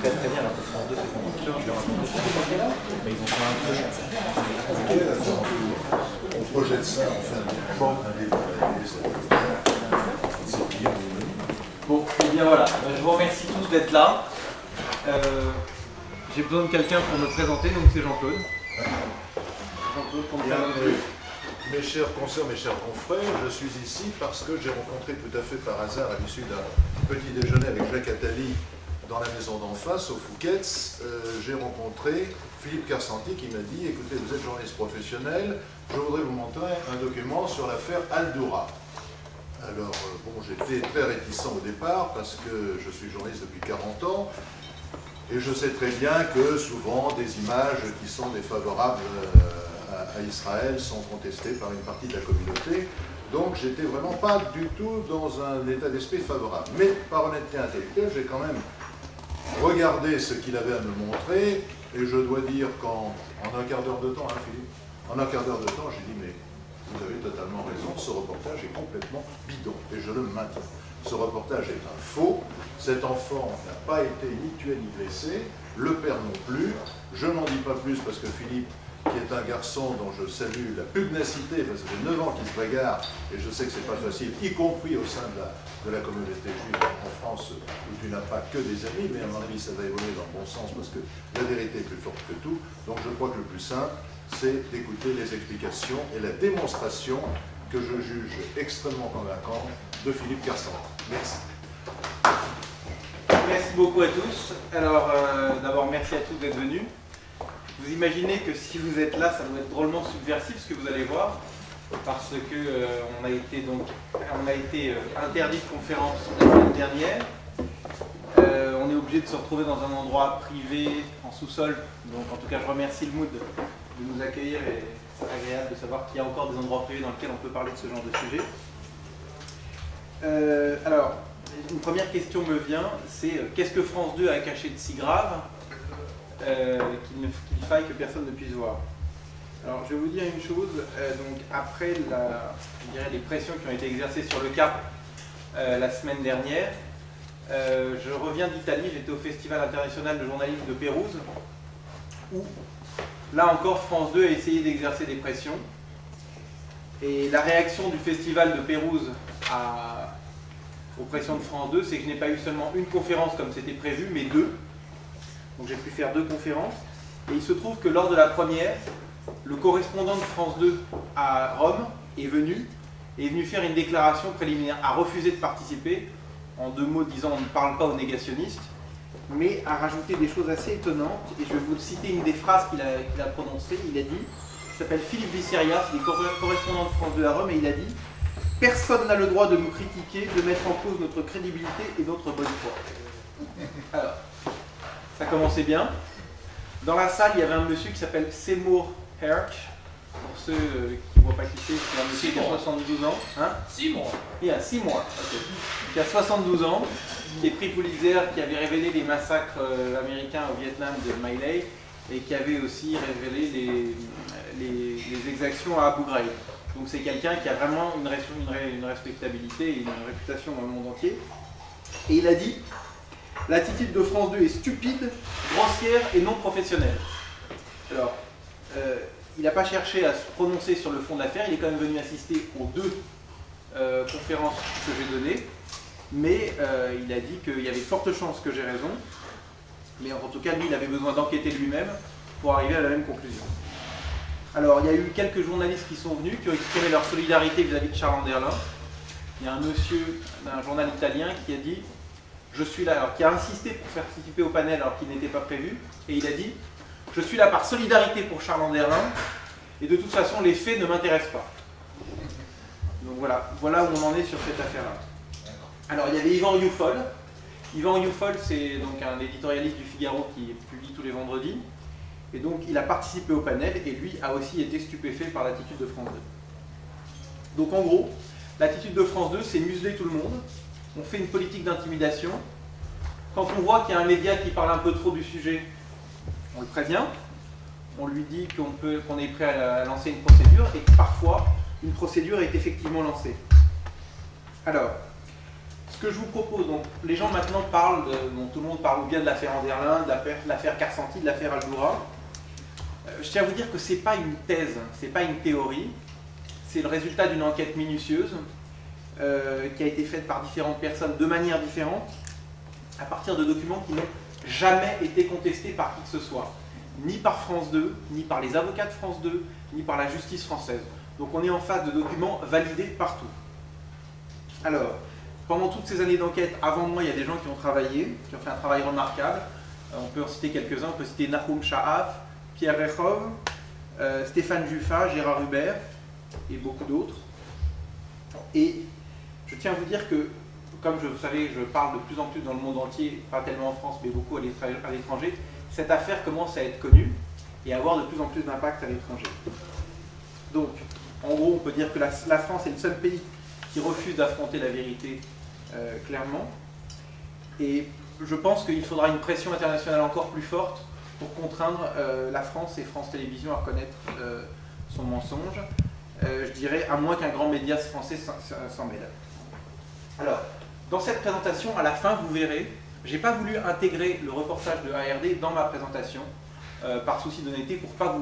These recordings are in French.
Très bien, alors que France 2 c'est conducteur, je vais raconter ça. Mais ils ont fait un projet. On projette ça, enfin, bon, bon, et bien voilà, je vous remercie tous d'être là. J'ai besoin de quelqu'un pour me présenter, donc c'est Jean-Claude. Jean-Claude, pour me présenter. Mes chers consoeurs, mes chers confrères, je suis ici parce que j'ai rencontré tout à fait par hasard, à l'issue d'un petit déjeuner avec Jacques Attali dans la maison d'en face, au Fouquet's, j'ai rencontré Philippe Carsanti qui m'a dit « Écoutez, vous êtes journaliste professionnel, je voudrais vous montrer un document sur l'affaire Al-Doura ». Alors, bon, j'étais très réticent au départ parce que je suis journaliste depuis 40 ans et je sais très bien que souvent des images qui sont défavorables à Israël sont contestées par une partie de la communauté. Donc, j'étais vraiment pas du tout dans un état d'esprit favorable. Mais par honnêteté intellectuelle, j'ai quand même regardé ce qu'il avait à me montrer et je dois dire qu'en un quart d'heure de temps, hein, Philippe, en un quart d'heure de temps, j'ai dit mais vous avez totalement raison, ce reportage est complètement bidon, et je le maintiens. Ce reportage est un faux, cet enfant n'a pas été ni tué ni blessé, le père non plus, je n'en dis pas plus parce que Philippe, qui est un garçon dont je salue la pugnacité, parce que ça fait 9 ans qu'il se bagarre, et je sais que c'est pas facile, y compris au sein de la communauté juive en France, où tu n'as pas que des amis, mais à mon avis ça va évoluer dans le bon sens, parce que la vérité est plus forte que tout, donc je crois que le plus simple, c'est d'écouter les explications et la démonstration que je juge extrêmement convaincante de Philippe Carsanti. Merci. Merci beaucoup à tous. Alors, d'abord, merci à tous d'être venus. Vous imaginez que si vous êtes là, ça doit être drôlement subversif ce que vous allez voir, parce que on a été interdit de conférence la semaine dernière. On est obligé de se retrouver dans un endroit privé, en sous-sol. Donc, en tout cas, je remercie le MOOD de nous accueillir et c'est agréable de savoir qu'il y a encore des endroits privés dans lesquels on peut parler de ce genre de sujet. Alors, une première question me vient, c'est qu'est-ce que France 2 a caché de si grave qu'il faille que personne ne puisse voir. Alors, je vais vous dire une chose, donc après les pressions qui ont été exercées sur le Cap la semaine dernière, je reviens d'Italie, j'étais au Festival international de journalisme de Pérouse, où, là encore, France 2 a essayé d'exercer des pressions. Et la réaction du Festival de Pérouse aux pressions de France 2, c'est que je n'ai pas eu seulement une conférence comme c'était prévu, mais deux. Donc j'ai pu faire 2 conférences. Et il se trouve que lors de la première, le correspondant de France 2 à Rome est venu faire une déclaration préliminaire, a refusé de participer, en 2 mots disant on ne parle pas aux négationnistes, mais a rajouté des choses assez étonnantes. Et je vais vous citer une des phrases qu'il a prononcées. Il a dit, il s'appelle Philippe Visserias, il est correspondant de France 2 à Rome, et il a dit « Personne n'a le droit de nous critiquer, de mettre en cause notre crédibilité et notre bonne foi. » Alors, ça commençait bien. Dans la salle, il y avait un monsieur qui s'appelle Seymour Hersh. Pour ceux qui ne voient pas qui c'est un monsieur qui a 72 ans. Hein? Seymour. Il y a Seymour, okay. Qui a 72 ans, qui est prix Pulitzer, qui avait révélé les massacres américains au Vietnam de My Lai et qui avait aussi révélé les exactions à Abu Ghraib. Donc c'est quelqu'un qui a vraiment une respectabilité et une réputation dans le monde entier. Et il a dit « L'attitude de France 2 est stupide, grossière et non professionnelle. » Alors, il n'a pas cherché à se prononcer sur le fond de l'affaire, il est quand même venu assister aux 2 conférences que j'ai données, mais il a dit qu'il y avait de fortes chances que j'ai raison, mais en tout cas, lui, il avait besoin d'enquêter lui-même pour arriver à la même conclusion. Alors, il y a eu quelques journalistes qui sont venus, qui ont exprimé leur solidarité vis-à-vis de Charles Anderlin. Il y a un monsieur d'un journal italien qui a dit « Je suis là », alors qui a insisté pour participer au panel alors qu'il n'était pas prévu, et il a dit « Je suis là par solidarité pour Charles Anderlin, et de toute façon, les faits ne m'intéressent pas. » Donc voilà où on en est sur cette affaire-là. Alors, il y avait Yvan Rioufol. Yvan Rioufol, c'est donc un éditorialiste du Figaro qui publie tous les vendredis. Et donc, il a participé au panel et lui a aussi été stupéfait par l'attitude de France 2. Donc, en gros, L'attitude de France 2, c'est museler tout le monde. On fait une politique d'intimidation. Quand on voit qu'il y a un média qui parle un peu trop du sujet, on le prévient. On lui dit qu'on est prêt à lancer une procédure et que parfois, une procédure est effectivement lancée. Alors, ce que je vous propose, donc, les gens maintenant parlent, tout le monde parle bien de l'affaire Anderlin, de l'affaire Karsanti, de l'affaire Aldoura. Je tiens à vous dire que ce n'est pas une thèse, ce n'est pas une théorie, c'est le résultat d'une enquête minutieuse qui a été faite par différentes personnes de manière différente, à partir de documents qui n'ont jamais été contestés par qui que ce soit, ni par France 2, ni par les avocats de France 2, ni par la justice française. Donc on est en face de documents validés partout. Alors, pendant toutes ces années d'enquête, avant moi, il y a des gens qui ont travaillé, qui ont fait un travail remarquable. On peut en citer quelques-uns, on peut citer Nahum Shahaf, Pierre Rehov, Stéphane Juffa, Gérard Hubert et beaucoup d'autres. Et je tiens à vous dire que, comme vous savez, je parle de plus en plus dans le monde entier, pas tellement en France, mais beaucoup à l'étranger, cette affaire commence à être connue et à avoir de plus en plus d'impact à l'étranger. Donc, en gros, on peut dire que la France est le seul pays qui refuse d'affronter la vérité clairement. Et je pense qu'il faudra une pression internationale encore plus forte pour contraindre la France et France Télévisions à reconnaître son mensonge. Je dirais, à moins qu'un grand média français s'en mêle. Alors, dans cette présentation, à la fin, vous verrez, je n'ai pas voulu intégrer le reportage de ARD dans ma présentation, par souci d'honnêteté, pour pas,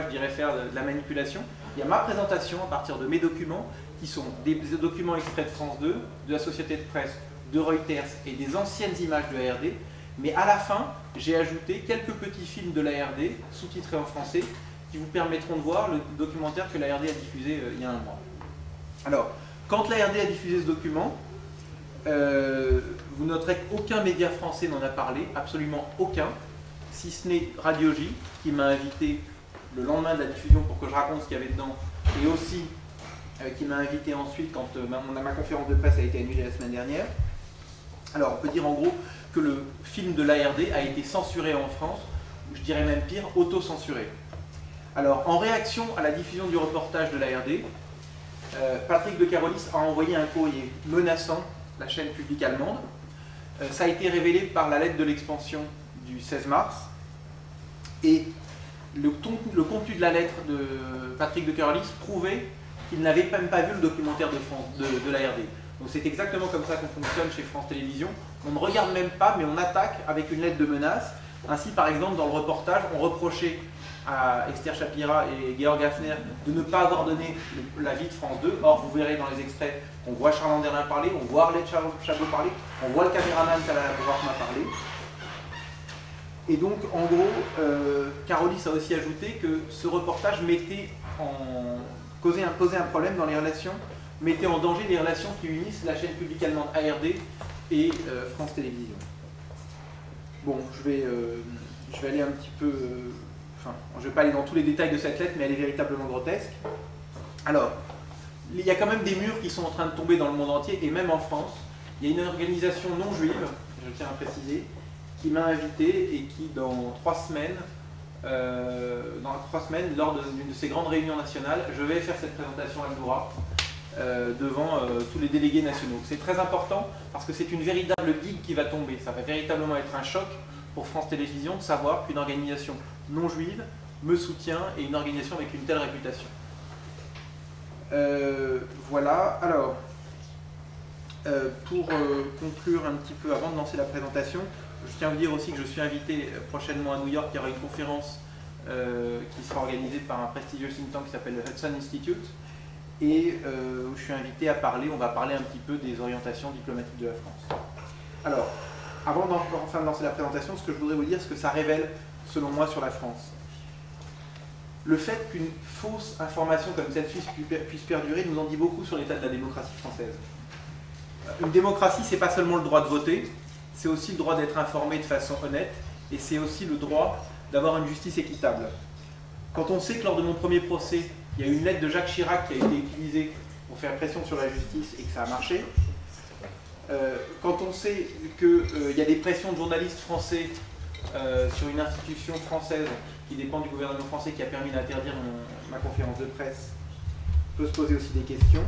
je dirais, faire de la manipulation. Il y a ma présentation à partir de mes documents, qui sont des documents extraits de France 2, de la société de presse, de Reuters et des anciennes images de ARD. Mais à la fin, j'ai ajouté quelques petits films de l'ARD, sous-titrés en français, qui vous permettront de voir le documentaire que l'ARD a diffusé il y a un mois. Alors, quand l'ARD a diffusé ce document, vous noterez qu'aucun média français n'en a parlé, absolument aucun, si ce n'est Radio J, qui m'a invité le lendemain de la diffusion pour que je raconte ce qu'il y avait dedans, et aussi qui m'a invité ensuite quand ma conférence de presse a été annulée la semaine dernière. Alors, on peut dire en gros que le film de l'ARD a été censuré en France, je dirais même pire, auto-censuré. Alors, en réaction à la diffusion du reportage de l'ARD, Patrick de Carolis a envoyé un courrier menaçant la chaîne publique allemande. Ça a été révélé par la lettre de l'expansion du 16 mars. Et le contenu de la lettre de Patrick de Carolis prouvait qu'il n'avait même pas vu le documentaire de l'ARD. Donc c'est exactement comme ça qu'on fonctionne chez France Télévisions. On ne regarde même pas, mais on attaque avec une lettre de menace. Ainsi, par exemple, dans le reportage, on reprochait à Esther Shapira et Georg Hafner de ne pas avoir donné l'avis de France 2. Or, vous verrez dans les extraits qu'on voit Charles Anderlin parler, on voit Arlette Chabot parler, on voit le caméraman qui a la pouvoir m'a parlé. Et donc, en gros, Carolis a aussi ajouté que ce reportage posait un problème dans les relations, mettait en danger les relations qui unissent la chaîne publique allemande ARD et France Télévisions. Bon, je vais aller un petit peu... je ne vais pas aller dans tous les détails de cette lettre, mais elle est véritablement grotesque. Alors, il y a quand même des murs qui sont en train de tomber dans le monde entier, et même en France. Il y a une organisation non juive, je tiens à préciser, qui m'a invité et qui, dans 3 semaines, lors d'une de ces grandes réunions nationales, je vais faire cette présentation à Aldoura devant tous les délégués nationaux. C'est très important parce que c'est une véritable digue qui va tomber. Ça va véritablement être un choc pour France Télévisions de savoir qu'une organisation non juive me soutient et une organisation avec une telle réputation. Voilà. Alors, pour conclure un petit peu avant de lancer la présentation, je tiens à vous dire aussi que je suis invité prochainement à New York. Il y aura une conférence qui sera organisée par un prestigieux think tank qui s'appelle le Hudson Institute et où je suis invité à parler. On va parler un petit peu des orientations diplomatiques de la France. Alors, avant de lancer la présentation, ce que je voudrais vous dire, ce que ça révèle selon moi sur la France. Le fait qu'une fausse information comme celle-ci puisse perdurer nous en dit beaucoup sur l'état de la démocratie française. Une démocratie, c'est pas seulement le droit de voter, c'est aussi le droit d'être informé de façon honnête, et c'est aussi le droit d'avoir une justice équitable. Quand on sait que lors de mon premier procès, il y a eu une lettre de Jacques Chirac qui a été utilisée pour faire pression sur la justice et que ça a marché, quand on sait qu'il y a des pressions de journalistes français sur une institution française qui dépend du gouvernement français qui a permis d'interdire ma conférence de presse, on peut se poser aussi des questions.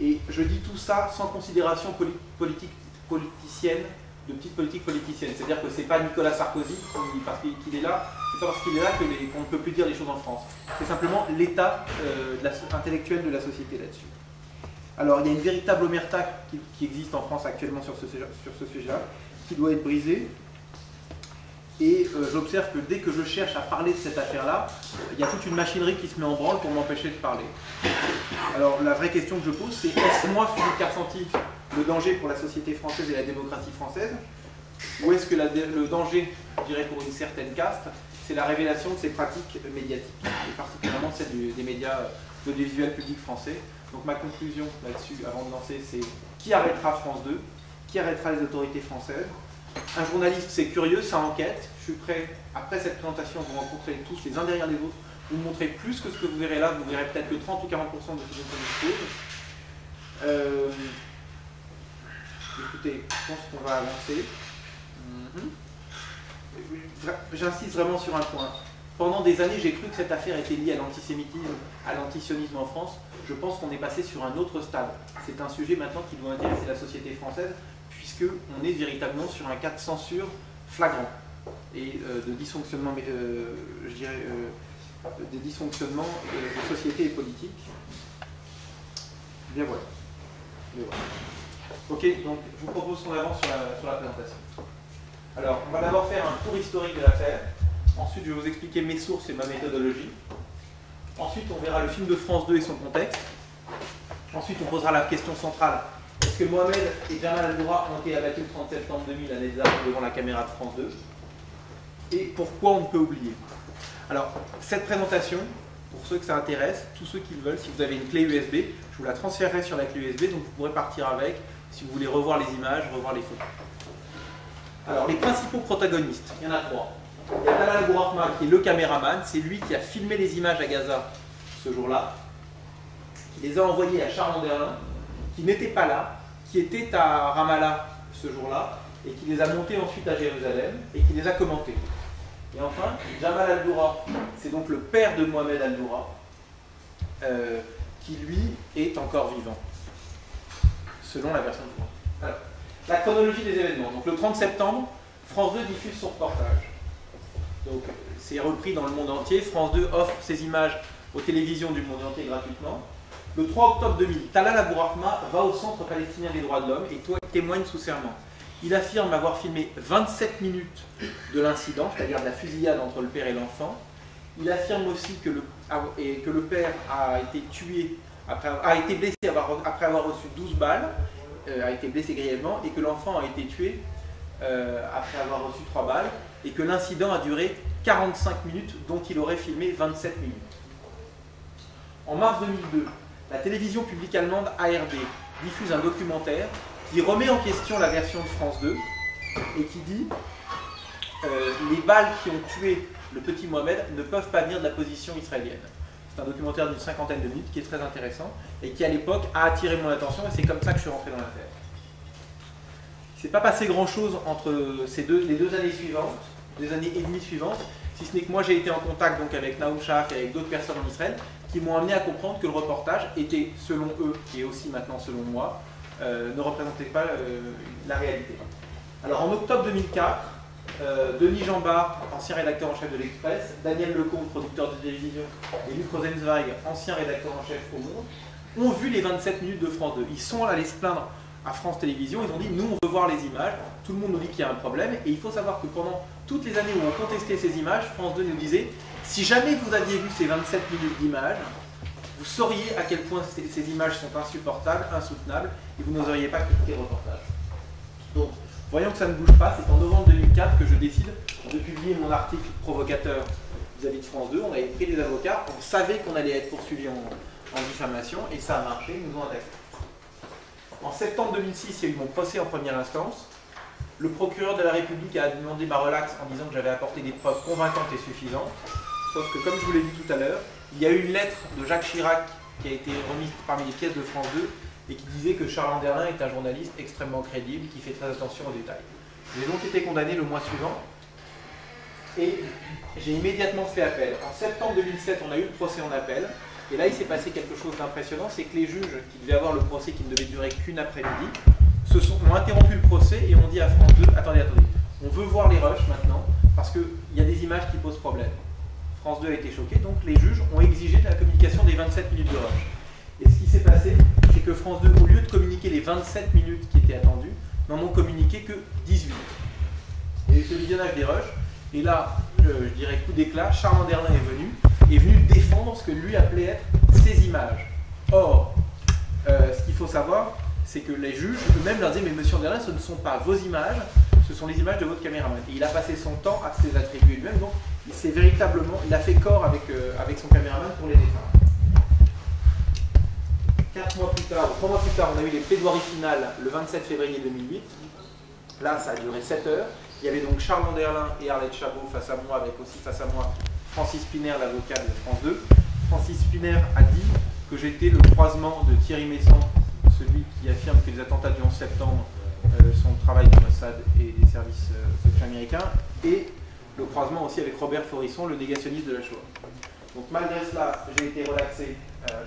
Et je dis tout ça sans considération politicienne, de petite politique politicienne. C'est-à-dire que c'est pas Nicolas Sarkozy parce qu'il est là, c'est pas parce qu'il est là qu'on ne peut plus dire les choses en France. C'est simplement l'état intellectuel de la société là-dessus. Alors il y a une véritable omerta qui existe en France actuellement sur ce sujet-là, qui doit être brisée. Et j'observe que dès que je cherche à parler de cette affaire-là, il y a toute une machinerie qui se met en branle pour m'empêcher de parler. Alors la vraie question que je pose, c'est est-ce moi, Philippe Carsanti, le danger pour la société française et la démocratie française, ou est-ce que le danger, je dirais pour une certaine caste, c'est la révélation de ces pratiques médiatiques, et particulièrement celle des médias audiovisuels publics français. Donc ma conclusion là-dessus, avant de lancer, c'est qui arrêtera France 2, qui arrêtera les autorités françaises. Un journaliste, c'est curieux, ça enquête. Je suis prêt, après cette présentation, vous rencontrez tous les uns derrière les autres, vous montrez plus que ce que vous verrez là, vous verrez peut-être que 30 ou 40% de ce que je dispose. Écoutez, je pense qu'on va avancer. J'insiste vraiment sur un point. Pendant des années, j'ai cru que cette affaire était liée à l'antisémitisme, à l'antisionisme en France. Je pense qu'on est passé sur un autre stade. C'est un sujet maintenant qui doit intéresser la société française, puisqu'on est véritablement sur un cas de censure flagrant et de dysfonctionnement, je dirais, des dysfonctionnements de société et politique. Bien voilà. Ok, donc je vous propose qu'on avance sur la présentation. Alors, on va d'abord faire un tour historique de l'affaire. Ensuite, je vais vous expliquer mes sources et ma méthodologie. Ensuite, on verra le film de France 2 et son contexte. Ensuite, on posera la question centrale. Est-ce que Mohamed et Jamal Al-Doura ont été abattus le 30 septembre 2000 l'année d'avant devant la caméra de France 2? Et pourquoi on peut oublier? Alors, cette présentation, pour ceux que ça intéresse, tous ceux qui le veulent, si vous avez une clé USB, je vous la transférerai sur la clé USB, donc vous pourrez partir avec, si vous voulez revoir les images, revoir les photos. Alors, les principaux protagonistes, il y en a trois. Il y a Talal Abou-Rahma qui est le caméraman, c'est lui qui a filmé les images à Gaza ce jour-là, qui les a envoyées à Charles Anderlin, qui n'était pas là, qui était à Ramallah ce jour-là, et qui les a montées ensuite à Jérusalem, et qui les a commentées. Et enfin, Jamal Al-Doura, c'est donc le père de Mohamed Al-Doura, qui lui est encore vivant, selon la version de France. Alors, la chronologie des événements. Donc le 30 septembre, France 2 diffuse son reportage. Donc c'est repris dans le monde entier. France 2 offre ses images aux télévisions du monde entier gratuitement. Le 3 octobre 2000, Talal Abou-Rahma va au Centre palestinien des droits de l'homme et témoigne sous serment. Il affirme avoir filmé 27 minutes de l'incident, c'est-à-dire de la fusillade entre le père et l'enfant. Il affirme aussi que le père a été tué, a été blessé après avoir reçu 12 balles, a été blessé grièvement, et que l'enfant a été tué après avoir reçu 3 balles, et que l'incident a duré 45 minutes, dont il aurait filmé 27 minutes. En mars 2002, la télévision publique allemande ARD diffuse un documentaire qui remet en question la version de France 2 et qui dit les balles qui ont tué le petit Mohamed ne peuvent pas venir de la position israélienne. C'est un documentaire d'une 50aine de minutes qui est très intéressant et qui à l'époque a attiré mon attention et c'est comme ça que je suis rentré dans l'affaire. Il ne s'est pas passé grand chose entre les deux années suivantes, 2 années et demie suivantes, si ce n'est que moi j'ai été en contact donc avec Naoum Shaf et avec d'autres personnes en Israël qui m'ont amené à comprendre que le reportage était, selon eux, et aussi maintenant selon moi, ne représentait pas la réalité. Alors en octobre 2004, Denis Jambard, ancien rédacteur en chef de l'Express, Daniel Lecomte, producteur de télévision, et Luc Rosenzweig, ancien rédacteur en chef au Monde, ont vu les 27 minutes de France 2. Ils sont allés se plaindre à France Télévisions, ils ont dit « nous on veut voir les images », tout le monde nous dit qu'il y a un problème, et il faut savoir que pendant toutes les années où on contestait ces images, France 2 nous disait « si jamais vous aviez vu ces 27 minutes d'images, vous sauriez à quel point ces images sont insupportables, insoutenables, et vous n'oseriez pas critiquer le reportage. » Donc, voyons que ça ne bouge pas, c'est en novembre 2004 que je décide de publier mon article provocateur vis-à-vis de France 2. On avait pris des avocats, on savait qu'on allait être poursuivi en diffamation, et ça a marché, ils nous ont attaqué. En septembre 2006, il y a eu mon procès en première instance. Le procureur de la République a demandé ma relaxe en disant que j'avais apporté des preuves convaincantes et suffisantes. Sauf que, comme je vous l'ai dit tout à l'heure, il y a eu une lettre de Jacques Chirac qui a été remise parmi les pièces de France 2 et qui disait que Charles Anderlin est un journaliste extrêmement crédible qui fait très attention aux détails. J'ai donc été condamné le mois suivant et j'ai immédiatement fait appel. En septembre 2007, on a eu le procès en appel Et là, il s'est passé quelque chose d'impressionnant, c'est que les juges qui devaient avoir le procès qui ne devait durer qu'une après-midi, ont interrompu le procès et ont dit à France 2, attendez, on veut voir les rushs maintenant, parce qu'il y a des images qui posent problème. France 2 a été choquée, donc les juges ont exigé la communication des 27 minutes de rush. Et ce qui s'est passé, c'est que France 2, au lieu de communiquer les 27 minutes qui étaient attendues, n'en ont communiqué que 18. Et ce visionnage des rushs, et là, je dirais coup d'éclat, Charles Anderlin est venu défendre ce que lui appelait être ses images. Or, ce qu'il faut savoir, c'est que les juges eux-mêmes leur disaient, mais monsieur Anderlin, ce ne sont pas vos images, ce sont les images de votre caméraman. Et il a passé son temps à se les attribuer lui-même, donc il a fait corps avec son caméraman pour les défendre. 3 mois plus tard, on a eu les plaidoiries finales le 27 février 2008. Là, ça a duré 7 heures. Il y avait donc Charles Anderlin et Arlette Chabot face à moi, avec aussi face à moi Francis Spinner, l'avocat de France 2. Francis Spinner a dit que j'étais le croisement de Thierry Messant, celui qui affirme que les attentats du 11 septembre sont le travail du Mossad et des services secrets américains, et le croisement aussi avec Robert Forisson, le négationniste de la Shoah. Donc malgré cela, j'ai été relaxé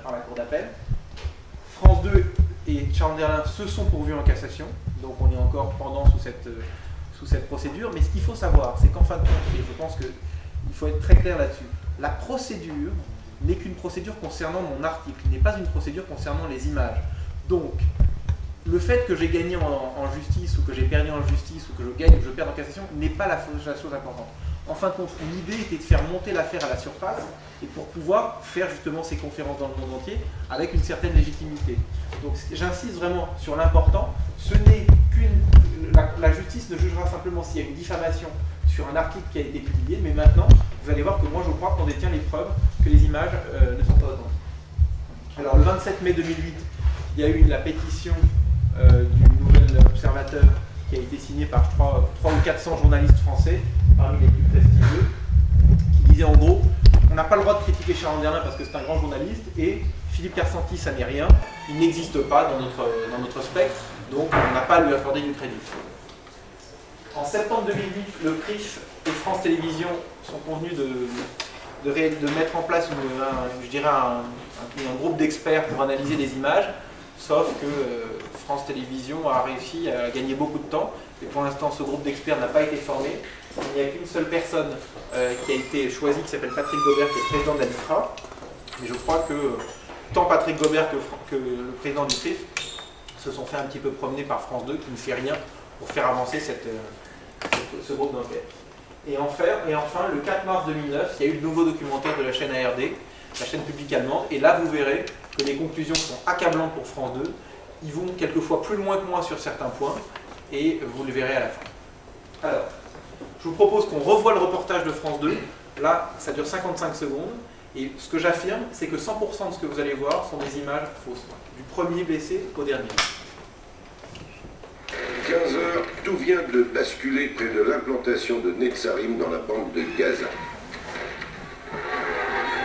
par la Cour d'appel. France 2 et Charles Anderlin se sont pourvus en cassation, donc on est encore pendant sous cette procédure, mais ce qu'il faut savoir, c'est qu'en fin de compte, et je pense qu'il faut être très clair là-dessus, la procédure n'est qu'une procédure concernant mon article, n'est pas une procédure concernant les images. Donc, le fait que j'ai gagné en justice, ou que j'ai perdu en justice, ou que je gagne ou que je perds en cassation, n'est pas la chose importante. En fin de compte, l'idée était de faire monter l'affaire à la surface, et pour pouvoir faire justement ces conférences dans le monde entier, avec une certaine légitimité. Donc j'insiste vraiment sur l'important, ce n'est la justice ne jugera simplement s'il y a une diffamation sur un article qui a été publié, mais maintenant, vous allez voir que moi je crois qu'on détient les preuves que les images ne sont pas authentiques. Alors le 27 mai 2008, il y a eu la pétition du Nouvel Observateur qui a été signée par 300 ou 400 journalistes français, parmi les plus prestigieux, qui disait en gros, on n'a pas le droit de critiquer Charles Anderlin parce que c'est un grand journaliste, et Philippe Kersenty, ça n'est rien, il n'existe pas dans notre spectre, donc on n'a pas à lui accorder du crédit. En septembre 2008, le CRIF et France Télévisions sont convenus de mettre en place un groupe d'experts pour analyser les images, sauf que France Télévisions a réussi à gagner beaucoup de temps, et pour l'instant ce groupe d'experts n'a pas été formé. Il n'y a qu'une seule personne qui a été choisie, qui s'appelle Patrick Gobert, qui est président de l'ANIFRA, mais je crois que tant Patrick Gobert que le président du CRIF se sont fait un petit peu promener par France 2, qui ne fait rien pour faire avancer ce groupe d'enquête. Et enfin, le 4 mars 2009, il y a eu le nouveau documentaire de la chaîne ARD, la chaîne publique allemande, et là vous verrez que les conclusions sont accablantes pour France 2, ils vont quelquefois plus loin que moi sur certains points, et vous le verrez à la fin. Alors, je vous propose qu'on revoie le reportage de France 2, là ça dure 55 secondes, et ce que j'affirme, c'est que 100% de ce que vous allez voir sont des images fausses, du premier blessé au dernier. 15 heures, tout vient de basculer près de l'implantation de Netzarim dans la bande de Gaza.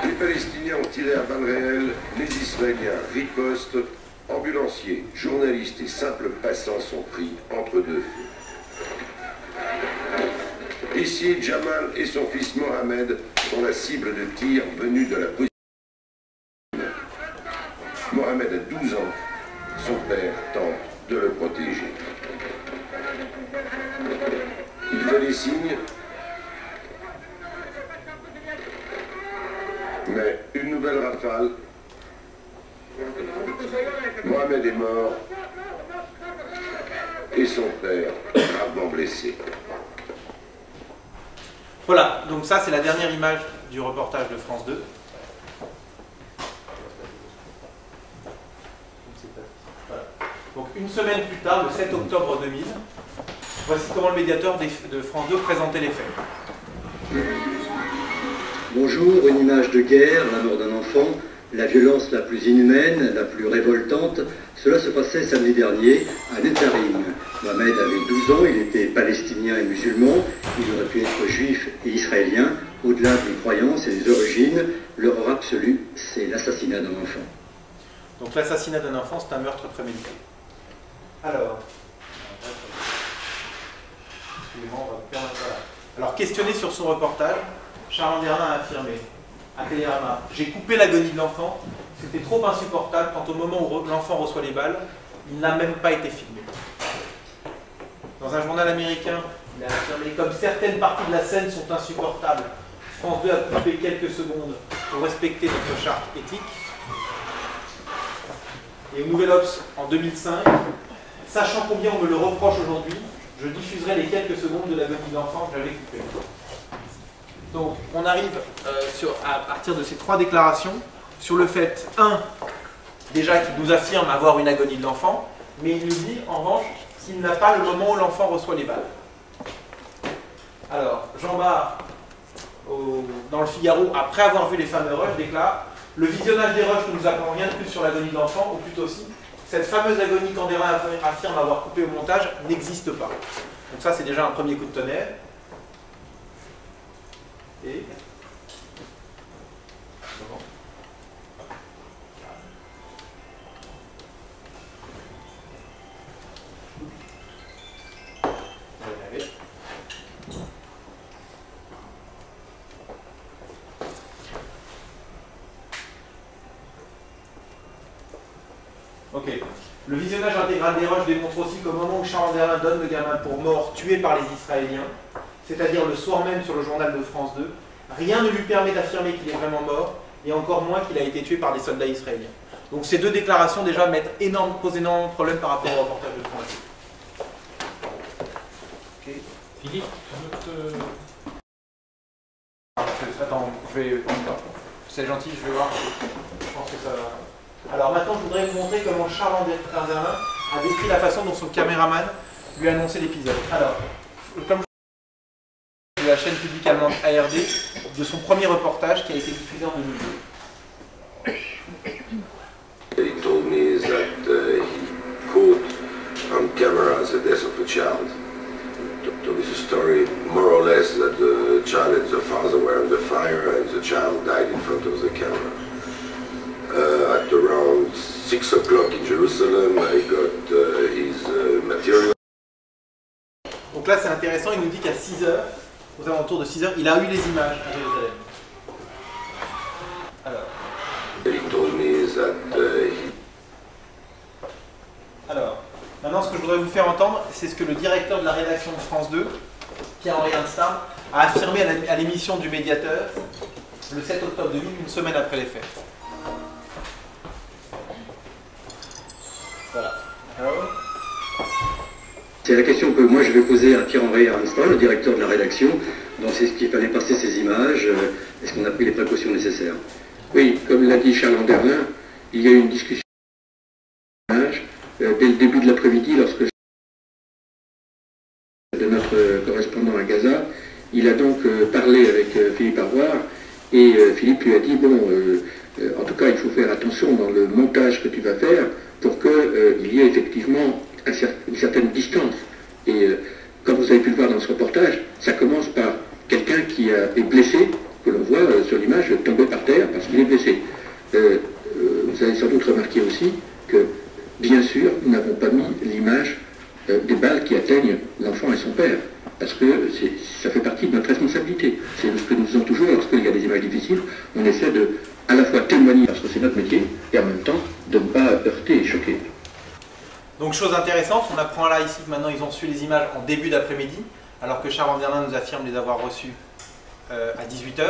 Les Palestiniens ont tiré à balles réelles, les Israéliens ripostent, ambulanciers, journalistes et simples passants sont pris entre deux feux. Ici, Jamal et son fils Mohamed sont la cible de tirs venus de la position. Mohamed a 12 ans, son père tente de le protéger. Il fait des signes, mais une nouvelle rafale. Mohamed est mort et son père gravement blessé. Voilà, donc ça c'est la dernière image du reportage de France 2. Voilà. Donc une semaine plus tard, le 7 octobre 2000, voici comment le médiateur de France 2 présentait les faits. Bonjour, une image de guerre, la mort d'un enfant, la violence la plus inhumaine, la plus révoltante. Cela se passait samedi dernier à Netzarim. Mohamed avait 12 ans, il était palestinien et musulman, il aurait pu être juif et israélien. Au-delà des croyances et des origines, l'horreur absolue, c'est l'assassinat d'un enfant. Donc l'assassinat d'un enfant, c'est un meurtre prémédité. Alors, questionné sur son reportage, Charles Anderlin a affirmé: à Télérama. J'ai coupé l'agonie de l'enfant, c'était trop insupportable quand au moment où l'enfant reçoit les balles, il n'a même pas été filmé. Dans un journal américain, il a affirmé comme certaines parties de la scène sont insupportables, France 2 a coupé quelques secondes pour respecter notre charte éthique. Et au Nouvel Obs en 2005, sachant combien on me le reproche aujourd'hui, je diffuserai les quelques secondes de l'agonie de l'enfant que j'avais coupé. Donc on arrive à partir de ces trois déclarations sur le fait, déjà qu'il nous affirme avoir une agonie de l'enfant, mais il nous dit en revanche qu'il n'a pas le moment où l'enfant reçoit les balles. Alors, Jean Bart, dans le Figaro, après avoir vu les fameux rushs, déclare « Le visionnage des rushs ne nous apprend rien de plus sur l'agonie de l'enfant, ou plutôt si, cette fameuse agonie qu'Andérin affirme avoir coupée au montage n'existe pas. » Donc ça, c'est déjà un premier coup de tonnerre. Et... Ok. Le visionnage intégral des rushs démontre aussi qu'au moment où Charles Anderlin donne le gamin pour mort tué par les Israéliens, c'est-à-dire le soir même sur le journal de France 2, rien ne lui permet d'affirmer qu'il est vraiment mort, et encore moins qu'il a été tué par des soldats israéliens. Donc ces deux déclarations déjà posent énormément de problèmes par rapport au reportage de France 2. Okay. Philippe, tu veux te... Attends, c'est gentil, je vais voir. Je pense que ça va. Alors maintenant, je voudrais vous montrer comment Charles Anderlin a décrit la façon dont son caméraman lui a annoncé l'épisode. Alors, comme de la chaîne publique allemande ARD, de son premier reportage qui a été diffusé en 2002. He told me that he caught on camera the death of a child. So this is a story more or less that the child and the father were under fire and the child died in front of the camera. At around 6 o'clock in Jerusalem, I got his material. Donc là, c'est intéressant, il nous dit qu'à 6 heures, aux alentours de 6 heures, il a eu les images à Jérusalem. Alors. He told me that Alors, maintenant, ce que je voudrais vous faire entendre, c'est ce que le directeur de la rédaction de France 2, Pierre-Henri Arnstam, a affirmé à l'émission du Médiateur le 7 octobre 2000, une semaine après les faits. Voilà. C'est la question que moi je vais poser à Pierre-Henri Arnstam, le directeur de la rédaction. Donc c'est ce qu'il fallait passer ces images. Est-ce qu'on a pris les précautions nécessaires? Oui, comme l'a dit Charles Anderlin, il y a eu une discussion dès le début de l'après-midi, lorsque de notre correspondant à Gaza, il a donc parlé avec Philippe Arroir, et Philippe lui a dit, bon, en tout cas, il faut faire attention dans le montage que tu vas faire pour qu'il y ait effectivement une certaine distance. Et comme vous avez pu le voir dans ce reportage, ça commence par quelqu'un qui est blessé, que l'on voit sur l'image tomber par terre parce qu'il est blessé. Vous avez sans doute remarqué aussi que, bien sûr, nous n'avons pas mis l'image des balles qui atteignent l'enfant et son père, parce que ça fait partie de notre responsabilité. C'est ce que nous faisons toujours lorsqu'il y a des images difficiles. On essaie de, à la fois témoigner, parce que c'est notre métier, et en même temps de ne pas heurter et choquer. Donc chose intéressante, on apprend là ici que maintenant ils ont reçu les images en début d'après-midi, alors que Charles Anderlin nous affirme les avoir reçues à 18 h.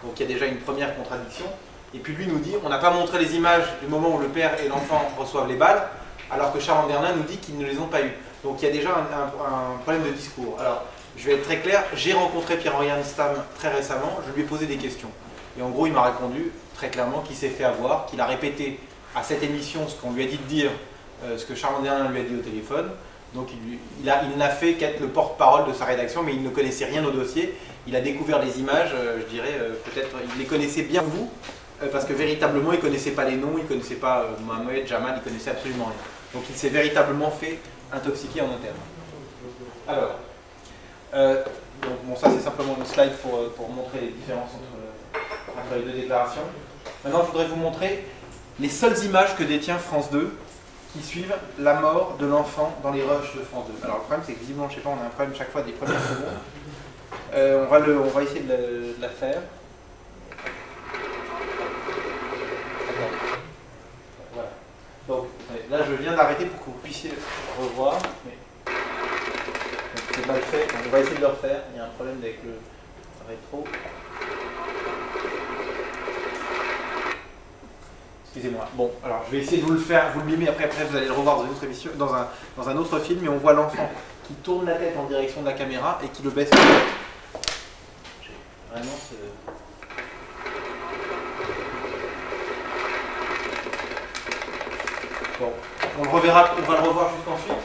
Donc il y a déjà une première contradiction. Et puis lui nous dit, on n'a pas montré les images du moment où le père et l'enfant reçoivent les balles, alors que Charles Anderlin nous dit qu'ils ne les ont pas eues. Donc il y a déjà un problème de discours. Alors je vais être très clair, j'ai rencontré Pierre-Henri Arnstam très récemment, je lui ai posé des questions. Et en gros il m'a répondu très clairement qu'il s'est fait avoir, qu'il a répété à cette émission ce qu'on lui a dit de dire, ce que Charles Anderlin lui a dit au téléphone. Donc il n'a fait qu'être le porte-parole de sa rédaction, mais il ne connaissait rien au dossier. Il a découvert les images, je dirais, peut-être, il les connaissait bien vous, parce que véritablement il ne connaissait pas les noms, il ne connaissait pas Mohamed, Jamal, il ne connaissait absolument rien. Donc il s'est véritablement fait intoxiquer en interne. Alors, donc, bon, ça c'est simplement une slide pour montrer les différences entre les deux déclarations. Maintenant je voudrais vous montrer les seules images que détient France 2 qui suivent la mort de l'enfant dans les rushs de France 2. Alors le problème c'est que visiblement, je sais pas, on a un problème chaque fois des premières secondes. On va essayer de la faire. Là, je viens d'arrêter pour que vous puissiez revoir. Mais... c'est mal fait. On va essayer de le refaire. Il y a un problème avec le rétro. Excusez-moi. Bon, alors je vais essayer de vous le faire, vous le mimer. Après vous allez le revoir dans une autre émission, dans un autre film. Et on voit l'enfant qui tourne la tête en direction de la caméra et qui le baisse. Vraiment, bon, on le reverra, on va le revoir juste ensuite.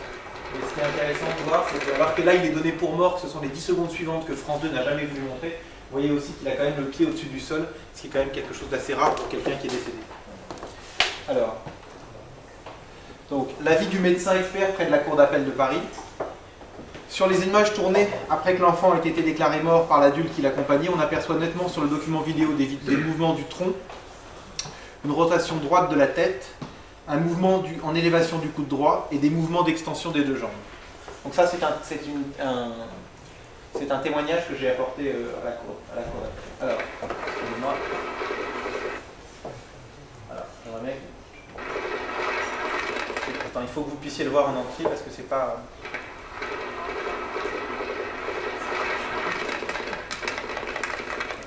Mais ce qui est intéressant de voir, c'est que, alors que là il est donné pour mort, que ce sont les 10 secondes suivantes que France 2 n'a jamais voulu montrer. Vous voyez aussi qu'il a quand même le pied au-dessus du sol, ce qui est quand même quelque chose d'assez rare pour quelqu'un qui est décédé. Alors, donc l'avis du médecin expert près de la cour d'appel de Paris. Sur les images tournées après que l'enfant ait été déclaré mort par l'adulte qui l'accompagnait, on aperçoit nettement sur le document vidéo des mouvements du tronc, une rotation droite de la tête, un mouvement en élévation du coude droit et des mouvements d'extension des deux jambes. Donc ça, c'est un témoignage que j'ai apporté à la cour. Alors, excusez-moi. Alors, on va mettre... Attends, il faut que vous puissiez le voir en entier parce que c'est pas...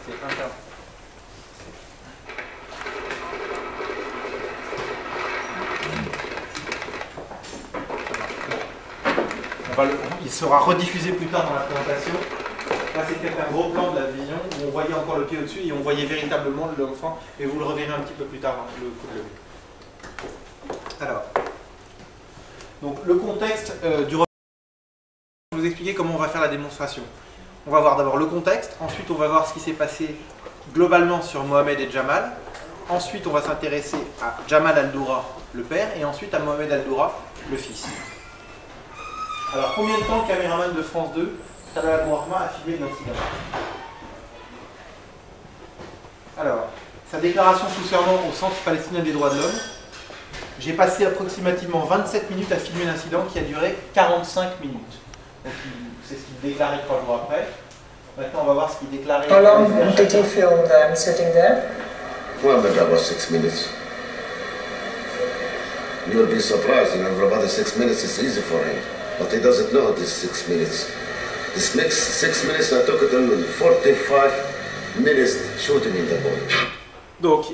C'est interne. Il sera rediffusé plus tard dans la présentation. Là, c'était un gros plan de la vision où on voyait encore le pied au-dessus et on voyait véritablement l'enfant. Et vous le reverrez un petit peu plus tard, le coup de lever. Alors, donc le contexte du repas, je vais vous expliquer comment on va faire la démonstration. On va voir d'abord le contexte, ensuite on va voir ce qui s'est passé globalement sur Mohamed et Jamal. Ensuite, on va s'intéresser à Jamal Al-Doura, le père, et ensuite à Mohamed Al-Doura, le fils. Alors, combien de temps le caméraman de France 2, Talal Abou-Rahma, a filmé l'incident? Alors, sa déclaration sous serment au Centre palestinien des droits de l'homme. J'ai passé approximativement 27 minutes à filmer l'incident qui a duré 45 minutes. Donc, c'est ce qu'il déclarait 3 jours après. Maintenant, on va voir ce qu'il déclarait. How long did you film them sitting there? Well, that was 6 minutes. You'll be surprised, and everybody 6 minutes is easy for him. But he doesn't know this 6 minutes. This next 6 minutes, I took it in 45 minutes shooting in the ball. Donc,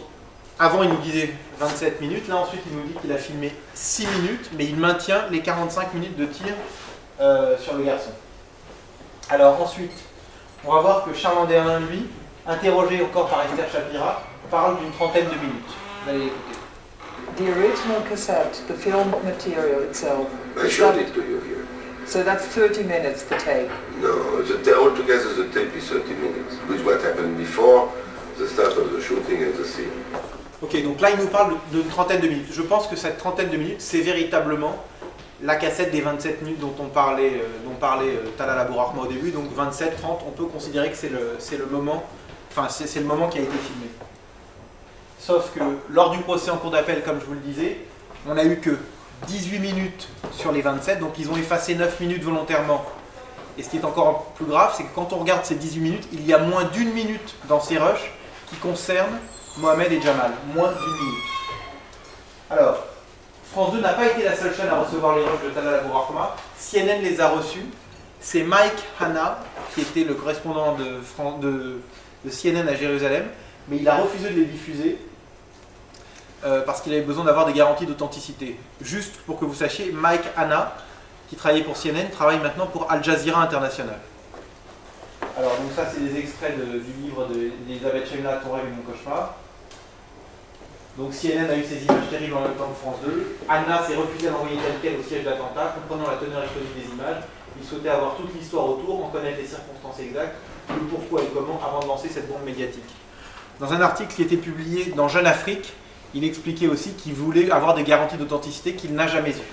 avant il nous disait 27 minutes, là ensuite il nous dit qu'il a filmé 6 minutes, mais il maintient les 45 minutes de tir sur le garçon. Alors ensuite, on va voir que Charles Anderlin, lui, interrogé encore par Esther Shapira, parle d'une trentaine de minutes. Vous allez l'écouter. The original cassette, the film material itself. I showed it to you here. So that's 30 minutes to take. No, altogether the tape is 30 minutes, with what happened before the start of the shooting and the scene. Ok, donc là il nous parle d'une trentaine de minutes. Je pense que cette trentaine de minutes, c'est véritablement la cassette des 27 minutes dont parlait Talal Abou-Rahma au début. Donc 27, 30, on peut considérer que c'est le moment, enfin c'est le moment qui a été filmé. Sauf que lors du procès en cour d'appel, comme je vous le disais, on n'a eu que 18 minutes sur les 27, donc ils ont effacé 9 minutes volontairement. Et ce qui est encore plus grave, c'est que quand on regarde ces 18 minutes, il y a moins d'1 minute dans ces rushs qui concernent Mohamed et Jamal. Moins d'1 minute. Alors, France 2 n'a pas été la seule chaîne à recevoir les rushs de Talal Abou-Rahma. CNN les a reçus. C'est Mike Hanna, qui était le correspondant de CNN à Jérusalem, mais il a refusé de les diffuser. Parce qu'il avait besoin d'avoir des garanties d'authenticité. Juste pour que vous sachiez, Mike Hanna, qui travaillait pour CNN, travaille maintenant pour Al Jazeera International. Alors, donc ça, c'est des extraits du livre d'Elisabeth Chemla, Ton rêve et mon cauchemar. Donc CNN a eu ces images terribles en même temps que France 2. Hanna s'est refusé à l'envoyer tel quel au siège d'attentat, comprenant la teneur historique des images. Il souhaitait avoir toute l'histoire autour, en connaître les circonstances exactes, le pourquoi et comment, avant de lancer cette bombe médiatique. Dans un article qui était publié dans Jeune Afrique, il expliquait aussi qu'il voulait avoir des garanties d'authenticité qu'il n'a jamais eues.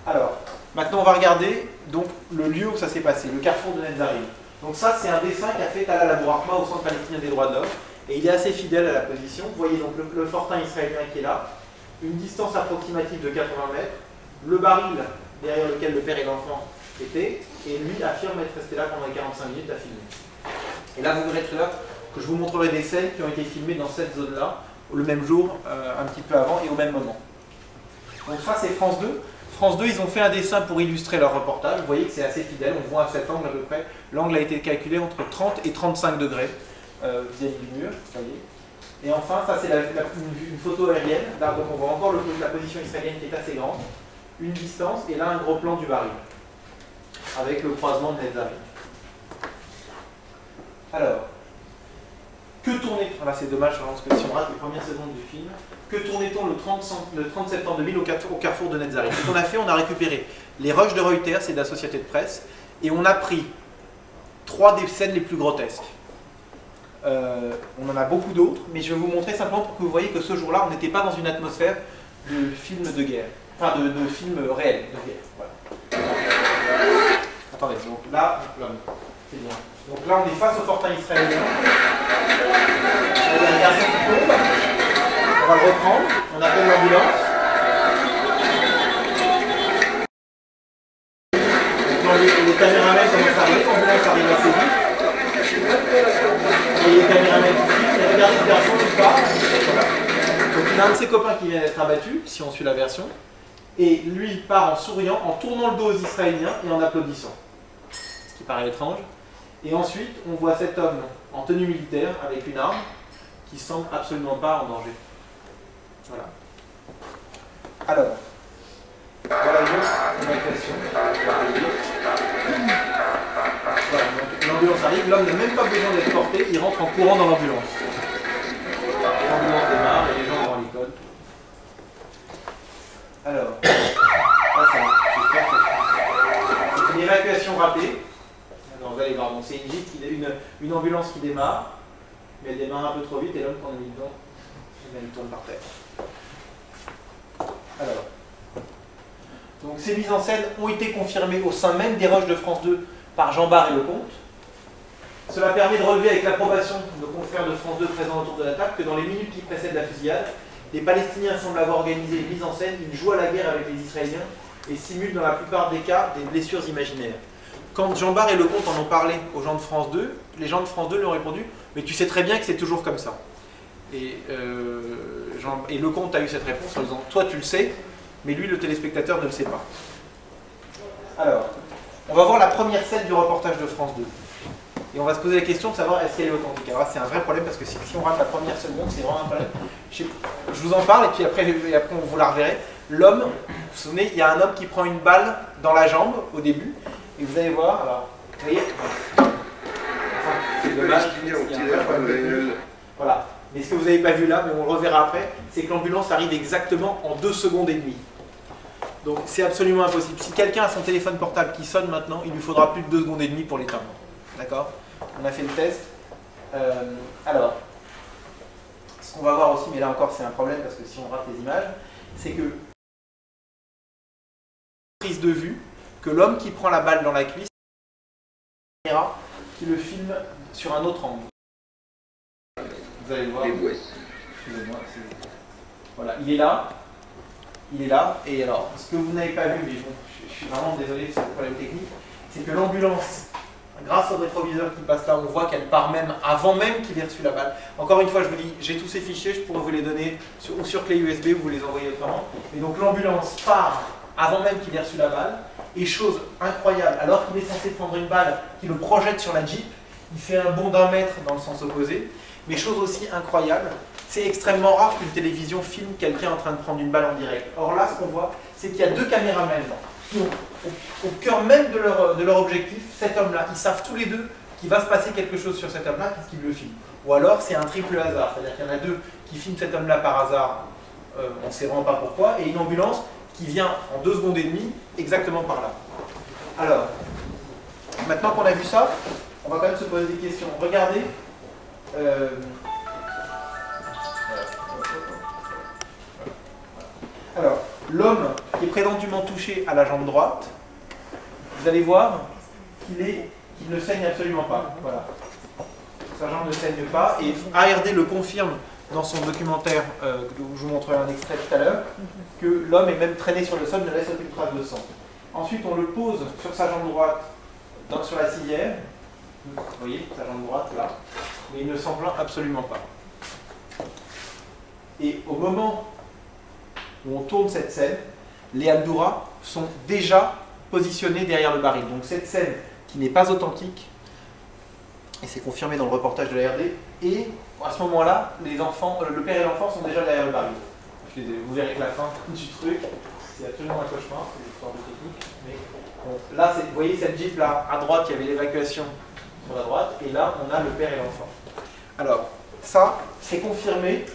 Alors, maintenant on va regarder donc, le lieu où ça s'est passé, le carrefour de Netzarim. Donc ça, c'est un dessin qu'a fait Talal Abou-Rahma au Centre palestinien des droits de l'homme. Et il est assez fidèle à la position. Vous voyez donc le fortin israélien qui est là, une distance approximative de 80 mètres, le baril derrière lequel le père et l'enfant étaient, et lui affirme être resté là pendant les 45 minutes à filmer. Et là, vous verrez tout à l'heure que je vous montrerai des scènes qui ont été filmées dans cette zone-là, le même jour, un petit peu avant et au même moment. Donc ça c'est France 2. France 2, ils ont fait un dessin pour illustrer leur reportage. Vous voyez que c'est assez fidèle, on voit à cet angle à peu près. L'angle a été calculé entre 30 et 35 degrés vis-à-vis du mur, vous voyez. Et enfin, ça c'est une photo aérienne. Là, donc on voit encore la position israélienne qui est assez grande. Une distance, et là un gros plan du baril. Avec le croisement de Netzarim. Alors, que tournait... Là c'est dommage, parce que si on rate les premières secondes du film, que tournait-on le 30 septembre 2000 au carrefour de Netzarim? Ce qu'on a fait, on a récupéré les rushs de Reuters et de la société de presse, et on a pris 3 des scènes les plus grotesques. On en a beaucoup d'autres, mais je vais vous montrer simplement pour que vous voyez que ce jour-là, on n'était pas dans une atmosphère de film de guerre, enfin de film réel de guerre. Voilà. Attendez, donc là, c'est bien. Donc là, on est face au fortin israélien. Il y a un garçon qui tombe. On va le reprendre. On appelle l'ambulance. Les caméramans commencent à arriver. L'ambulance arrive assez vite. Et les caméramans qui filment. Et regardez ce garçon qui part. Voilà. Donc il y a un de ses copains qui vient d'être abattu, si on suit la version. Et lui part en souriant, en tournant le dos aux Israéliens et en applaudissant. Ce qui paraît étrange. Et ensuite, on voit cet homme en tenue militaire avec une arme qui semble absolument pas en danger. Voilà. Alors, voilà une évacuation. Voilà, donc l'ambulance arrive, l'homme n'a même pas besoin d'être porté, il rentre en courant dans l'ambulance. L'ambulance démarre et les gens vont à l'école. Alors, là ça, j'espère que c'est une évacuation rapide. Alors, vous allez voir, donc c'est une Jeep, une ambulance qui démarre, mais elle démarre un peu trop vite et l'homme qu'on a mis dedans, il tourne par terre. Alors, donc ces mises en scène ont été confirmées au sein même des rushs de France 2 par Jean Bart et Lecomte. Cela permet de relever avec l'approbation de nos confrères de France 2 présents autour de la table que dans les minutes qui précèdent la fusillade, les Palestiniens semblent avoir organisé une mise en scène, ils jouent à la guerre avec les Israéliens et simulent dans la plupart des cas des blessures imaginaires. Quand Jean Bart et Lecomte en ont parlé aux gens de France 2, les gens de France 2 lui ont répondu « Mais tu sais très bien que c'est toujours comme ça ». Et Lecomte a eu cette réponse en disant « Toi tu le sais, mais lui le téléspectateur ne le sait pas ». Alors, on va voir la première scène du reportage de France 2. Et on va se poser la question de savoir est-ce qu'elle est authentique. Alors c'est un vrai problème parce que si on rate la première seconde, c'est vraiment un problème. Je vous en parle et puis après on vous la reverrez. L'homme, vous vous souvenez, il y a un homme qui prend une balle dans la jambe au début. Et vous allez voir, alors, vous voyez, c'est dommage, il y a un vrai problème. Voilà. Mais ce que vous n'avez pas vu là, mais on le reverra après, c'est que l'ambulance arrive exactement en 2 secondes et demie. Donc c'est absolument impossible. Si quelqu'un a son téléphone portable qui sonne maintenant, il lui faudra plus de 2 secondes et demie pour l'éteindre. D'accord? On a fait le test. Alors, ce qu'on va voir aussi, mais là encore c'est un problème parce que si on rate les images, c'est que prise de vue, que l'homme qui prend la balle dans la cuisse, qui le filme sur un autre angle. Vous allez le voir. Excusez-moi. Voilà, il est là. Il est là. Et alors, ce que vous n'avez pas vu, mais bon, je suis vraiment désolé de ce problème technique, c'est que l'ambulance, grâce au rétroviseur qui passe là, on voit qu'elle part même avant même qu'il ait reçu la balle. Encore une fois, je vous dis, j'ai tous ces fichiers, je pourrais vous les donner ou sur clé USB ou vous les envoyer autrement. Et donc l'ambulance part avant même qu'il ait reçu la balle. Et chose incroyable, alors qu'il est censé prendre une balle qui le projette sur la Jeep, il fait un bond d'1 mètre dans le sens opposé. Mais chose aussi incroyable, c'est extrêmement rare qu'une télévision filme quelqu'un en train de prendre une balle en direct. Or là, ce qu'on voit, c'est qu'il y a 2 caméramans qui ont, au cœur même de leur objectif, cet homme-là. Ils savent tous les deux qu'il va se passer quelque chose sur cet homme-là puisqu'ils le filment. Ou alors, c'est un triple hasard, c'est-à-dire qu'il y en a 2 qui filment cet homme-là par hasard, on ne sait vraiment pas pourquoi, et une ambulance qui vient en 2 secondes et demie, exactement par là. Alors, maintenant qu'on a vu ça, on va quand même se poser des questions. Regardez. Alors, l'homme qui est prétendument touché à la jambe droite, vous allez voir qu'il ne saigne absolument pas. Voilà. Sa jambe ne saigne pas, et ARD le confirme dans son documentaire, je vous montrerai un extrait tout à l'heure, que l'homme est même traîné sur le sol, ne laisse aucune trace de sang. Ensuite, on le pose sur sa jambe droite, sur la civière. Vous voyez, sa jambe droite là. Mais il ne s'en plaint absolument pas. Et au moment où on tourne cette scène, les Aldura sont déjà positionnés derrière le baril. Donc cette scène qui n'est pas authentique, et c'est confirmé dans le reportage de la RD, et à ce moment-là, les enfants, le père et l'enfant sont déjà derrière le baril. Vous verrez que la fin du truc, c'est absolument un cauchemar, c'est une histoire de technique. Mais bon, là, vous voyez cette Jeep là, à droite, il y avait l'évacuation sur la droite, et là, on a le père et l'enfant. Alors, ça, c'est confirmé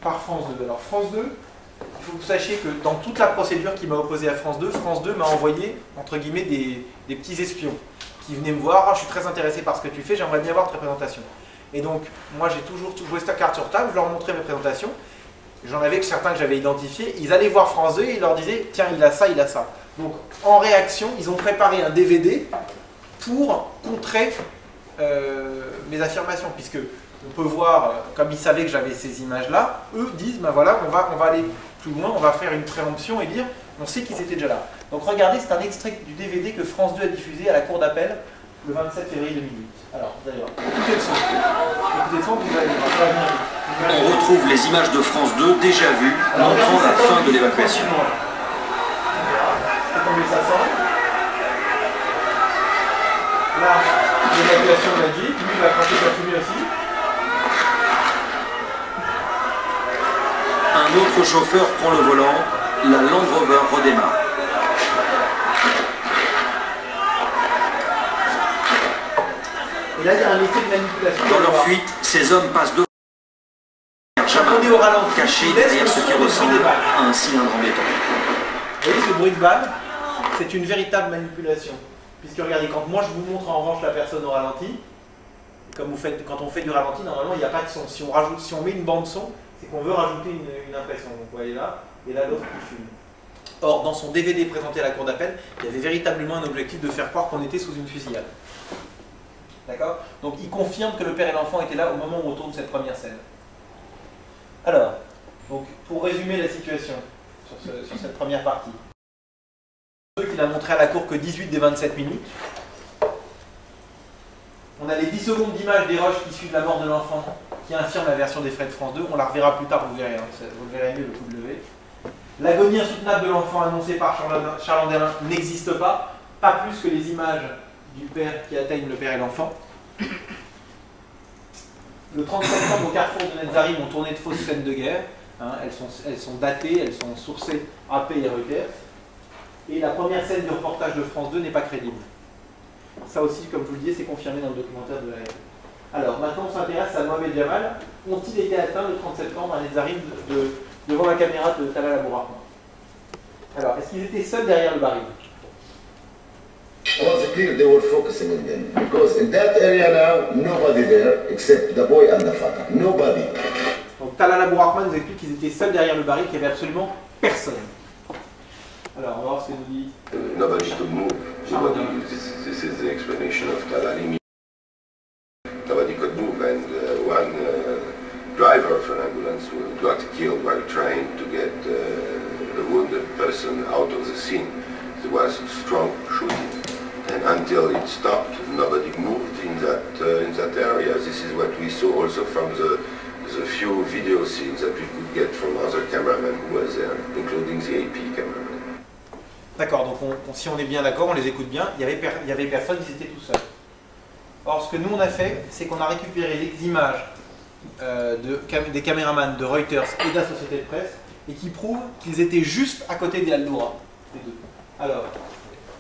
par France 2. Alors, France 2, il faut que vous sachiez que dans toute la procédure qui m'a opposé à France 2 m'a envoyé, entre guillemets, des petits espions qui venaient me voir. Ah, je suis très intéressé par ce que tu fais, j'aimerais bien voir ta présentation. Et donc, moi, j'ai toujours joué cette carte sur table, je leur montrais mes présentations. J'en avais que certains que j'avais identifiés. Ils allaient voir France 2 et ils leur disaient « Tiens, il a ça, il a ça ». Donc, en réaction, ils ont préparé un DVD pour contrer mes affirmations, puisque on peut voir, comme ils savaient que j'avais ces images-là, eux disent ben voilà, on va aller plus loin, on va faire une préemption et dire on sait qu'ils étaient déjà là. Donc regardez, c'est un extrait du DVD que France 2 a diffusé à la cour d'appel le 27 février 2008. Alors, vous allez voir, écoutez le son. Écoutez le son, vous allez voir. On retrouve les images de France 2 déjà vues, montrant la fin de l'évacuation. C'est combien ça sent. Là, l'évacuation de la Jeep, lui il va cracher sa fumée aussi. Un autre chauffeur prend le volant, la Land Rover redémarre. Et là, il y a un effet de manipulation. Dans leur fuite, ces hommes passent devant on est au ralenti, caché derrière ce qui ressemble à un cylindre en béton. Vous voyez ce bruit de balle? C'est une véritable manipulation. Puisque regardez, quand moi je vous montre en revanche la personne au ralenti, comme vous faites, quand on fait du ralenti, normalement il n'y a pas de son. Si on met une bande son, c'est qu'on veut rajouter une impression. Donc vous voyez là, et là l'autre qui fume. Or, dans son DVD présenté à la cour d'appel, il y avait véritablement un objectif de faire croire qu'on était sous une fusillade. D'accord? Donc il confirme que le père et l'enfant étaient là au moment où on tourne cette première scène. Alors, donc, pour résumer la situation sur cette première partie, il a montré à la cour que 18 des 27 minutes. On a les 10 secondes d'image des rushs qui suivent la mort de l'enfant, qui infirment la version des frais de France 2. On la reverra plus tard, vous verrez, hein, vous le verrez mieux le coup de lever. L'agonie insoutenable de l'enfant annoncée par Charles Anderlin n'existe pas plus que les images du père qui atteignent le père et l'enfant. Le 30 septembre, au carrefour de Netzarim, on tourné de fausses scènes de guerre. Hein, elles sont datées, elles sont sourcées AP et Reuters. Et la première scène du reportage de France 2 n'est pas crédible. Ça aussi, comme je vous le disais, c'est confirmé dans le documentaire de la RD. Alors, maintenant, on s'intéresse à Mohamed Jamal. Ont-ils été atteints le 30 septembre à Netzarim devant la caméra de Talal Abou Rahman? Alors, est-ce qu'ils étaient seuls derrière le baril? It was clear they were focusing on them because in that area now nobody there except the boy and the father. Nobody. Donc Talal Abou Rahman nous explique qu'ils étaient seuls derrière le baril, qu'il n'y avait absolument personne. Alors on va voir ce que nous dit. Nobody to move. Nobody. This is the explanation of Talal. Nobody could move, and one driver of an ambulance got killed while trying to get the wounded person out of the scene. There was strong shooting. And until it stopped, nobody moved in that area. This is what we saw also from the few video scenes that we could get from other cameramen who was there, including the AP cameraman. D'accord, donc si on est bien d'accord, on les écoute bien, il y avait personne, ils étaient tout seuls. Or, ce que nous on a fait, c'est qu'on a récupéré les images des caméramans de Reuters et de la société de presse, et qui prouvent qu'ils étaient juste à côté des Al-Doura, les deux. Alors,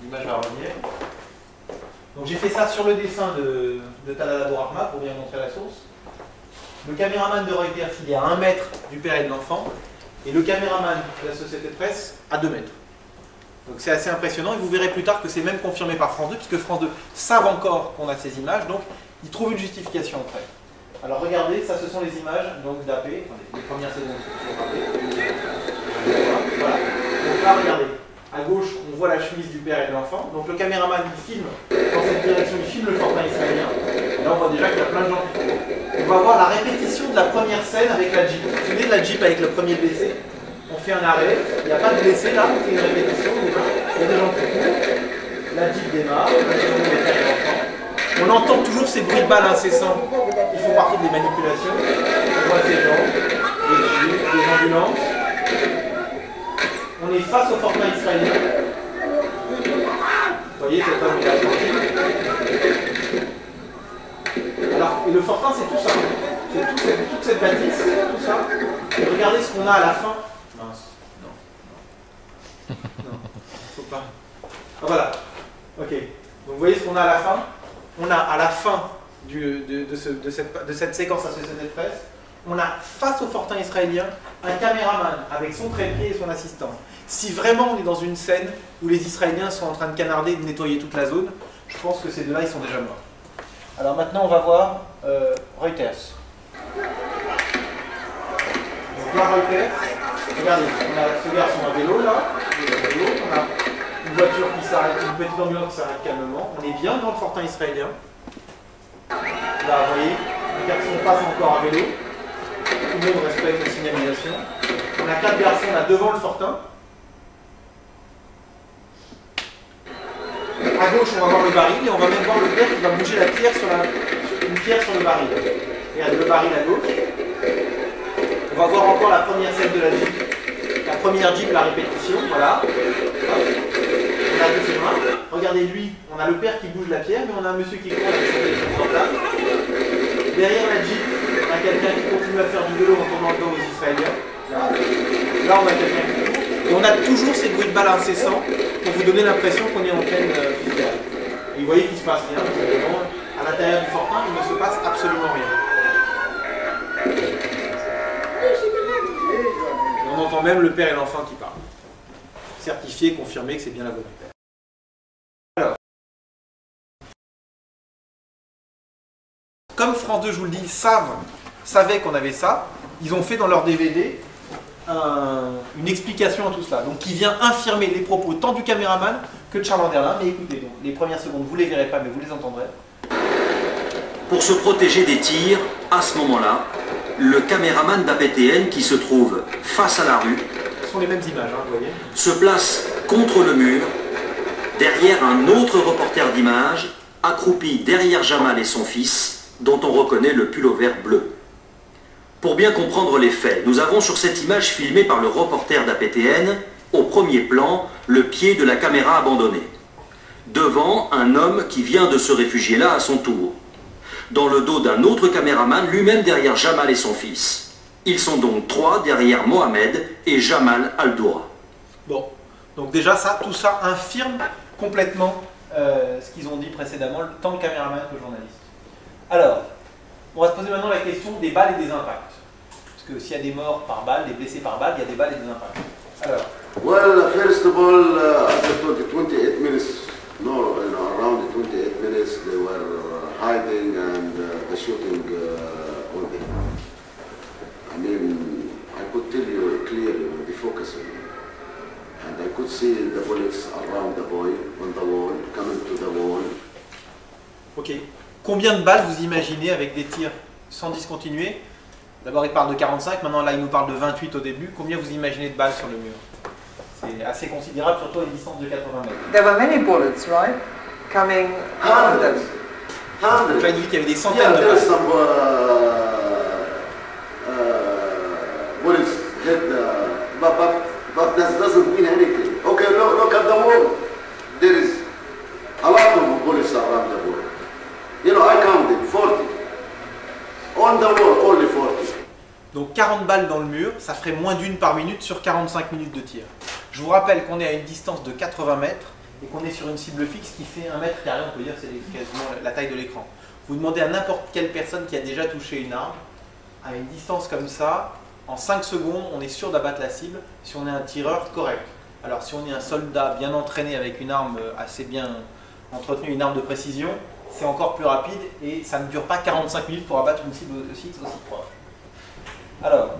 l'image va revenir. Donc j'ai fait ça sur le dessin de Talal Abou Rahman pour bien montrer la source. Le caméraman de Reuters, il est à 1 mètre du père et de l'enfant, et le caméraman de la société de presse à 2 mètres. Donc c'est assez impressionnant, et vous verrez plus tard que c'est même confirmé par France 2, puisque France 2 savent encore qu'on a ces images, donc ils trouvent une justification après. Alors regardez, ça ce sont les images d'AP, les premières secondes sont toujours AP. Voilà. Donc là regardez. À gauche, on voit la chemise du père et de l'enfant. Donc le caméraman, il filme dans cette direction, il filme le fortin israélien. Là, on voit déjà qu'il y a plein de gens. On va voir la répétition de la première scène avec la Jeep. Vous vous souvenez de la Jeep avec le premier blessé? On fait un arrêt, il n'y a pas de blessé là, on fait une répétition. Il y a des gens qui courent. La Jeep démarre, la Jeep du père et l'enfant. On entend toujours ces bruits de balles incessants qui font partie des manipulations. On voit ces gens, des Jeeps, des ambulances. On on est face au fortin israélien. Vous voyez, cet homme est tranquille. Alors, et le fortin, c'est tout ça. C'est toute cette bâtisse, tout ça. Et regardez ce qu'on a à la fin. Mince. Non. Faut pas. Ah, voilà. Ok. Donc, vous voyez ce qu'on a à la fin. On a à la fin de cette séquence Associated Press, on a face au fortin israélien un caméraman avec son trépied et son assistant. Si vraiment on est dans une scène où les Israéliens sont en train de canarder et de nettoyer toute la zone, je pense que ces deux-là, ils sont déjà morts. Alors maintenant, on va voir Reuters. Donc là, Reuters, regardez, on a ce garçon à vélo là, on a une voiture qui s'arrête, une petite ambulance qui s'arrête calmement. On est bien dans le fortin israélien. Là, vous voyez, les garçons passent encore à vélo. Tout le monde respecte la signalisation. On a 4 garçons là devant le fortin. À gauche, on va voir le baril et on va même voir le père qui va bouger une pierre sur le baril. Regardez le baril à gauche. On va voir encore la première scène de la Jeep. La première Jeep, la répétition, voilà. On a deux films. Regardez lui, on a le père qui bouge la pierre, mais on a un monsieur qui court avec son téléphone portable. Derrière la Jeep, on a quelqu'un qui continue à faire du vélo en tournant le dos aux Israéliens. Là, on a quelqu'un qui court. Et on a toujours ces bruits de balles incessants pour vous donner l'impression qu'on est en pleine fusillade. Et vous voyez qu'il ne se passe rien. À l'intérieur du fortin, il ne se passe absolument rien. Et on entend même le père et l'enfant qui parlent. Certifié, confirmé que c'est bien la voix du père. Alors, comme France 2, je vous le dis, savait qu'on avait ça, ils ont fait dans leur DVD une explication à tout cela, donc qui vient infirmer les propos tant du caméraman que de Charles Anderlin. Mais écoutez, donc, les premières secondes, vous ne les verrez pas, mais vous les entendrez. Pour se protéger des tirs, à ce moment-là, le caméraman d'APTN qui se trouve face à la rue, ce sont les mêmes images, hein, vous voyez, se place contre le mur, derrière un autre reporter d'images, accroupi derrière Jamal et son fils, dont on reconnaît le pullover bleu. Pour bien comprendre les faits, nous avons sur cette image filmée par le reporter d'APTN, au premier plan, le pied de la caméra abandonnée. Devant, un homme qui vient de se réfugier là à son tour. Dans le dos d'un autre caméraman, lui-même derrière Jamal et son fils. Ils sont donc 3 derrière Mohamed et Jamal Al-Doura. Bon, donc déjà tout ça infirme complètement ce qu'ils ont dit précédemment, tant le caméraman que le journaliste. Alors, on va se poser maintenant la question des balles et des impacts. Parce que s'il y a des morts par balle, des blessés par balle, il y a des balles et des impacts. Alors. Well, first of all, after 28 minutes, around 28 minutes, they were hiding and the shooting on them. I mean, I could tell you clearly with the focus on them. And I could see the bullets around the boy, on the wall, coming to the wall. Ok. Combien de balles vous imaginez avec des tirs sans discontinuer? D'abord il parle de 45, maintenant là il nous parle de 28 au début. Combien vous imaginez de balles sur le mur? C'est assez considérable, surtout à une distance de 80 mètres. There were many bullets, right? Coming out of them. Donc là il dit qu'il y avait des centaines de balles. Some bullets hit but that doesn't mean anything. Okay, look at the wall. There is a lot of bullets around the wall. You know, I counted 40. On the wall, only 40. Donc 40 balles dans le mur, ça ferait moins d'une par minute sur 45 minutes de tir. Je vous rappelle qu'on est à une distance de 80 mètres et qu'on est sur une cible fixe qui fait 1 mètre carré, on peut dire que c'est quasiment la taille de l'écran. Vous demandez à n'importe quelle personne qui a déjà touché une arme, à une distance comme ça, en 5 secondes, on est sûr d'abattre la cible si on est un tireur correct. Alors si on est un soldat bien entraîné avec une arme assez bien entretenue, une arme de précision, c'est encore plus rapide et ça ne dure pas 45 minutes pour abattre une cible aussi proche. Alors,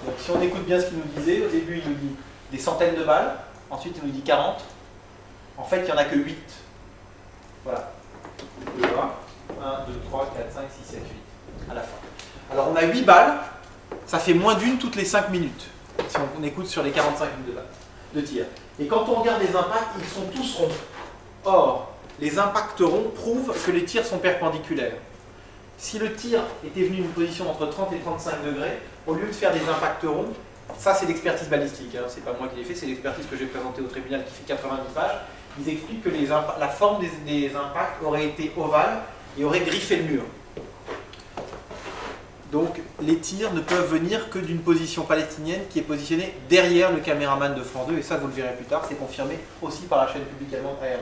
donc si on écoute bien ce qu'il nous disait, au début il nous dit des centaines de balles, ensuite il nous dit 40, en fait il n'y en a que 8. Voilà. 1, 2, 3, 4, 5, 6, 7, 8 à la fin. Alors on a 8 balles, ça fait moins d'une toutes les 5 minutes, si on écoute sur les 45 minutes de tir. Et quand on regarde les impacts, ils sont tous ronds. Or, les impacts ronds prouvent que les tirs sont perpendiculaires. Si le tir était venu d'une position entre 30 et 35 degrés, au lieu de faire des impacts ronds, Ça, c'est l'expertise balistique, hein. C'est pas moi qui l'ai fait, c'est l'expertise que j'ai présentée au tribunal qui fait 90 pages. Ils expliquent que la forme des impacts aurait été ovale et aurait griffé le mur. Donc les tirs ne peuvent venir que d'une position palestinienne qui est positionnée derrière le caméraman de France 2, et ça vous le verrez plus tard, c'est confirmé aussi par la chaîne publique allemande ARD.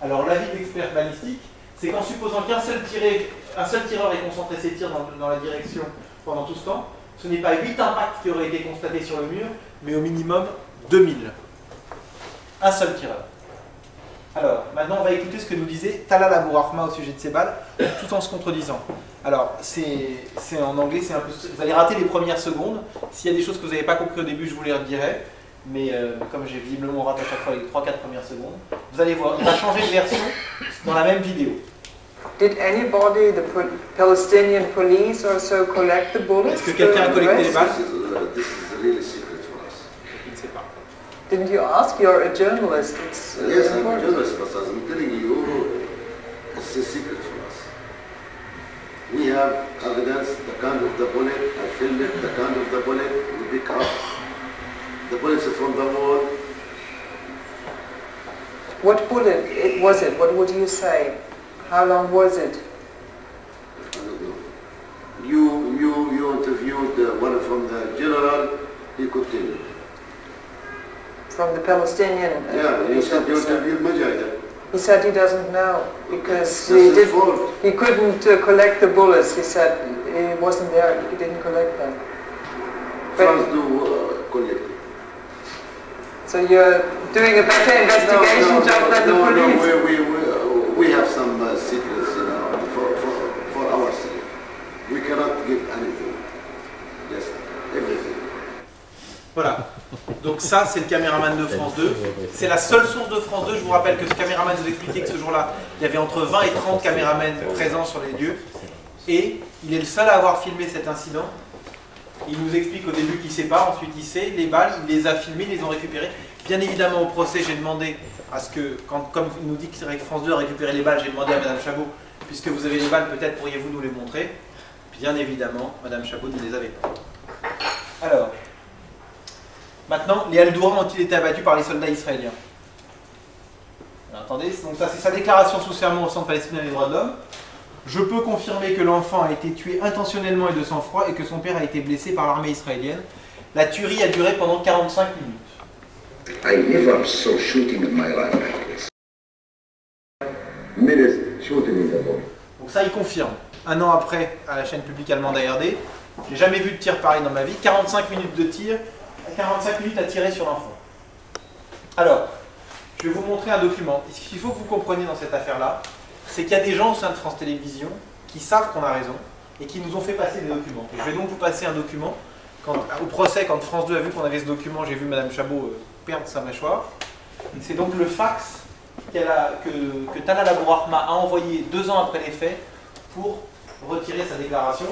Alors l'avis de l'expert balistique, c'est qu'en supposant qu'un seul tireur ait concentré ses tirs dans la direction pendant tout ce temps, ce n'est pas 8 impacts qui auraient été constatés sur le mur, mais au minimum 2000. Un seul tireur. Alors, maintenant on va écouter ce que nous disait Talal Abou Rahma au sujet de ces balles, tout en se contredisant. Alors, c'est en anglais, c'est un peu... Vous allez rater les premières secondes. S'il y a des choses que vous n'avez pas compris au début, je vous les redirai. Mais comme j'ai visiblement raté à chaque fois les 3-4 premières secondes, vous allez voir, il va changer de version dans la même vidéo. Did anybody, the Palestinian police also collect the bullets? Est-ce que quelqu'un a collecté les balles? This is really secret for us. Je ne sais pas. Didn't you ask? You're a journalist. It's Yes, I'm a important. journalist, but as I'm telling you, it's a secret for us. We have evidence, the kind of the bullet, I filmed it, the kind of the bullet, we pick up the bullets from the wall. What bullet was it? What would you say? How long was it? I don't know. You interviewed one from the general, he could tell you. From the Palestinian Yeah, he police said you officer? interviewed Mujahid. He said he doesn't know because That's his fault. he couldn't collect the bullets. He said he wasn't there. He didn't collect them. France do collect it. So you're doing a better investigation job than the police. No, we have some secrets, you know, for ourselves. We cannot give anything. Yes, everything. Voilà. Donc ça, c'est le caméraman de France 2. C'est la seule source de France 2. Je vous rappelle que ce caméraman nous expliquait que ce jour-là, il y avait entre 20 et 30 caméramans présents sur les lieux. Et il est le seul à avoir filmé cet incident. Il nous explique au début qu'il ne sait pas, ensuite il sait. Les balles, il les a filmées, ils les ont récupérées. Bien évidemment, au procès, j'ai demandé à ce que, comme il nous dit que France 2 a récupéré les balles, j'ai demandé à Madame Chabot, puisque vous avez les balles, peut-être pourriez-vous nous les montrer. Bien évidemment, Madame Chabot ne les avait pas. Alors, maintenant, les Al-Doura ont-ils été abattus par les soldats israéliens? Alors, attendez, donc ça c'est sa déclaration sous serment au Centre palestinien des droits de l'homme. Je peux confirmer que l'enfant a été tué intentionnellement et de sang-froid et que son père a été blessé par l'armée israélienne. La tuerie a duré pendant 45 minutes. I never saw shooting in my life like this. Minutes shooting in the ball. Donc ça, il confirme. Un an après, à la chaîne publique allemande ARD, j'ai jamais vu de tir pareil dans ma vie. 45 minutes de tir, 45 minutes à tirer sur l'enfant. Alors, je vais vous montrer un document. Et ce qu'il faut que vous compreniez dans cette affaire-là, c'est qu'il y a des gens au sein de France Télévisions qui savent qu'on a raison et qui nous ont fait passer des documents. Et je vais donc vous passer un document. Au procès, quand France 2 a vu qu'on avait ce document, j'ai vu Madame Chabot perdre sa mâchoire. C'est donc le fax que Talal Abou Rahma a envoyé 2 ans après les faits pour retirer sa déclaration.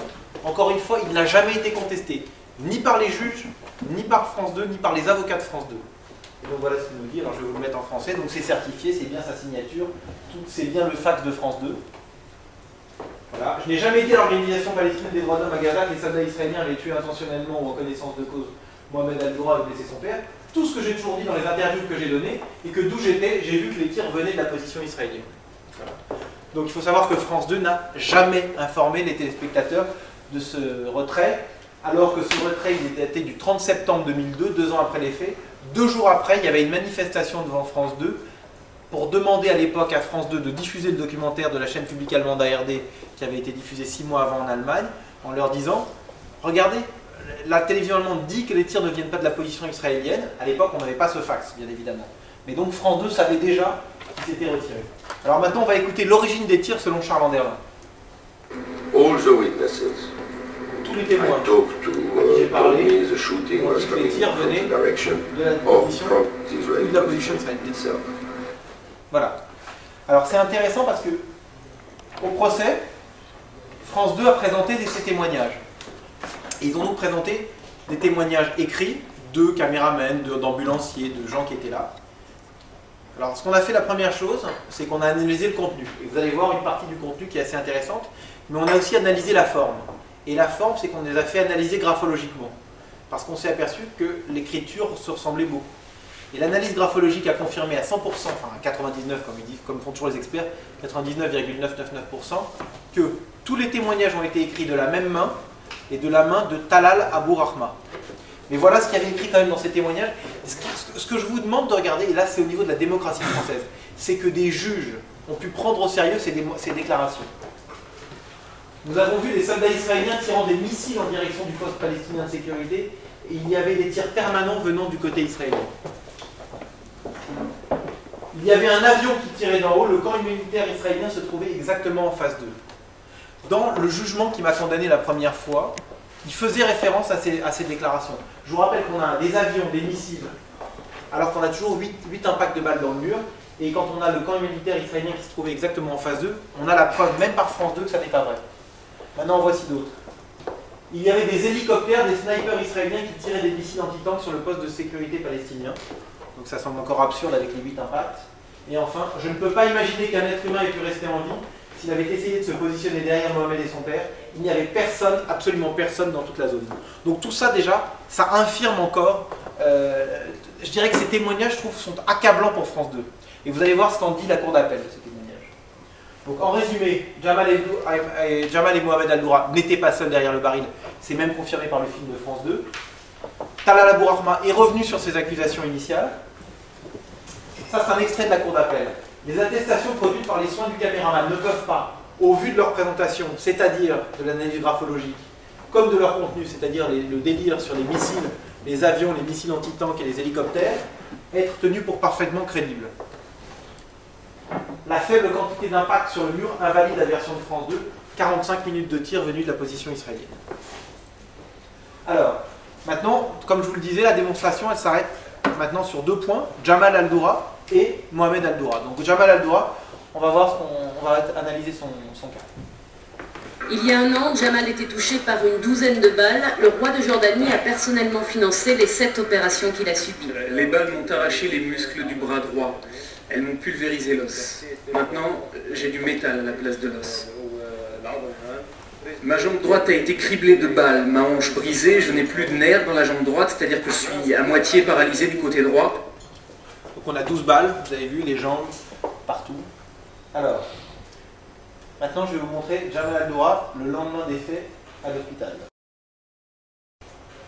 Encore une fois, il n'a jamais été contesté, ni par les juges, ni par France 2, ni par les avocats de France 2. Et donc voilà ce qu'il nous dit. Alors je vais vous le mettre en français. Donc c'est certifié, c'est bien sa signature, c'est bien le fax de France 2. Voilà. Je n'ai jamais dit à l'Organisation palestinienne des droits de l'homme à Gaza que les soldats israéliens avaient tué intentionnellement ou en connaissance de cause Mohamed Al-Doura et blessé son père. Tout ce que j'ai toujours dit dans les interviews que j'ai données, et que d'où j'étais, j'ai vu que les tirs venaient de la position israélienne. Voilà. Donc il faut savoir que France 2 n'a jamais informé les téléspectateurs de ce retrait, alors que ce retrait il datait du 30 septembre 2002, 2 ans après les faits. 2 jours après, il y avait une manifestation devant France 2 pour demander à l'époque à France 2 de diffuser le documentaire de la chaîne publique allemande ARD qui avait été diffusé 6 mois avant en Allemagne, en leur disant « Regardez, la télévision allemande dit que les tirs ne viennent pas de la position israélienne. » À l'époque, on n'avait pas ce fax, bien évidemment. Mais donc France 2 savait déjà qu'ils étaient retirés. Alors maintenant, on va écouter l'origine des tirs selon Charles Anderlin. All the witnesses Tous les I témoins talked to told me the shooting was ont dit que les coming tirs from venaient the direction de la of position from the ou Israeli de la position israélienne. itself. Voilà. Alors c'est intéressant parce que au procès, France 2 a présenté ses témoignages. Et ils ont donc présenté des témoignages écrits de caméramens, d'ambulanciers, de gens qui étaient là. Alors ce qu'on a fait, la première chose, c'est qu'on a analysé le contenu. Et vous allez voir une partie du contenu qui est assez intéressante, mais on a aussi analysé la forme. Et la forme, c'est qu'on les a fait analyser graphologiquement. parce qu'on s'est aperçu que l'écriture se ressemblait beaucoup. Et l'analyse graphologique a confirmé à 100%, enfin à 99 comme ils disent, comme font toujours les experts, 99,999%, que tous les témoignages ont été écrits de la même main et de la main de Talal Abou Rahma. Mais voilà ce qu'il y avait écrit quand même dans ces témoignages. Ce que je vous demande de regarder, et là c'est au niveau de la démocratie française, c'est que des juges ont pu prendre au sérieux ces déclarations. Nous avons vu des soldats israéliens tirant des missiles en direction du poste palestinien de sécurité, et il y avait des tirs permanents venant du côté israélien. Il y avait un avion qui tirait d'en haut, le camp militaire israélien se trouvait exactement en face d'eux. Dans le jugement qui m'a condamné la première fois, il faisait référence à ces déclarations. Je vous rappelle qu'on a des avions, des missiles, alors qu'on a toujours 8 impacts de balles dans le mur, et quand on a le camp militaire israélien qui se trouvait exactement en face d'eux, on a la preuve, même par France 2, que ça n'est pas vrai. Maintenant, en voici d'autres. Il y avait des hélicoptères, des snipers israéliens qui tiraient des missiles anti-tanks sur le poste de sécurité palestinien. Donc ça semble encore absurde avec les 8 impacts. Et enfin, je ne peux pas imaginer qu'un être humain ait pu rester en vie s'il avait essayé de se positionner derrière Mohamed et son père. Il n'y avait personne, absolument personne dans toute la zone. Donc tout ça déjà, ça infirme encore, je dirais que ces témoignages, je trouve, sont accablants pour France 2. Et vous allez voir ce qu'en dit la cour d'appel de ces témoignages. Donc en résumé, Jamal et Mohamed Al-Doura n'étaient pas seuls derrière le baril, c'est même confirmé par le film de France 2. Talal Abou Rahma est revenu sur ses accusations initiales. Ça, c'est un extrait de la cour d'appel. Les attestations produites par les soins du caméraman ne peuvent pas, au vu de leur présentation, c'est-à-dire de l'analyse graphologique, comme de leur contenu, c'est-à-dire le délire sur les missiles, les avions, les missiles anti-tanks et les hélicoptères, être tenus pour parfaitement crédibles. La faible quantité d'impact sur le mur invalide la version de France 2, 45 minutes de tir venus de la position israélienne. Alors, maintenant, comme je vous le disais, la démonstration, elle s'arrête maintenant sur 2 points, Jamal Al-Doura et Mohamed Al-Doura. Donc Jamal Al-Doura, on va voir on va analyser son cas. Il y a un an, Jamal était touché par une douzaine de balles. Le roi de Jordanie a personnellement financé les 7 opérations qu'il a subies. Les balles m'ont arraché les muscles du bras droit. Elles m'ont pulvérisé l'os. Maintenant, j'ai du métal à la place de l'os. Ma jambe droite a été criblée de balles, ma hanche brisée, je n'ai plus de nerfs dans la jambe droite, c'est-à-dire que je suis à moitié paralysé du côté droit. Donc on a 12 balles, vous avez vu, les jambes, partout. Alors, maintenant je vais vous montrer Jamal Al-Doura le lendemain des faits à l'hôpital.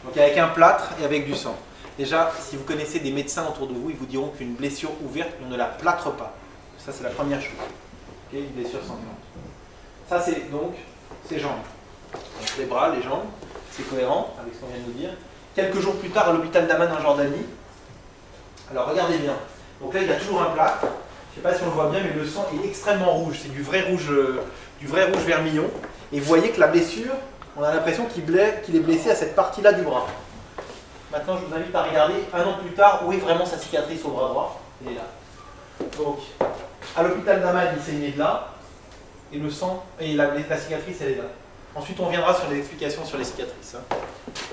Donc avec un plâtre et avec du sang. Déjà, si vous connaissez des médecins autour de vous, ils vous diront qu'une blessure ouverte, on ne la plâtre pas. Ça c'est la première chose. Okay, une blessure sanglante. Ça c'est donc ses jambes. Donc les bras, les jambes, c'est cohérent avec ce qu'on vient de nous dire. Quelques jours plus tard, à l'hôpital d'Amman en Jordanie. Alors regardez bien. Donc là, il y a toujours un plâtre. Je ne sais pas si on le voit bien, mais le sang est extrêmement rouge. C'est du vrai rouge vermillon. Et vous voyez que la blessure, on a l'impression qu'il est blessé à cette partie-là du bras. Maintenant, je vous invite à regarder un an plus tard où est vraiment sa cicatrice au bras droit. Elle est là. Donc, à l'hôpital d'Amman, il saignait de là. Et le sang, et la cicatrice, elle est là. Ensuite, on viendra sur les explications sur les cicatrices. Hein.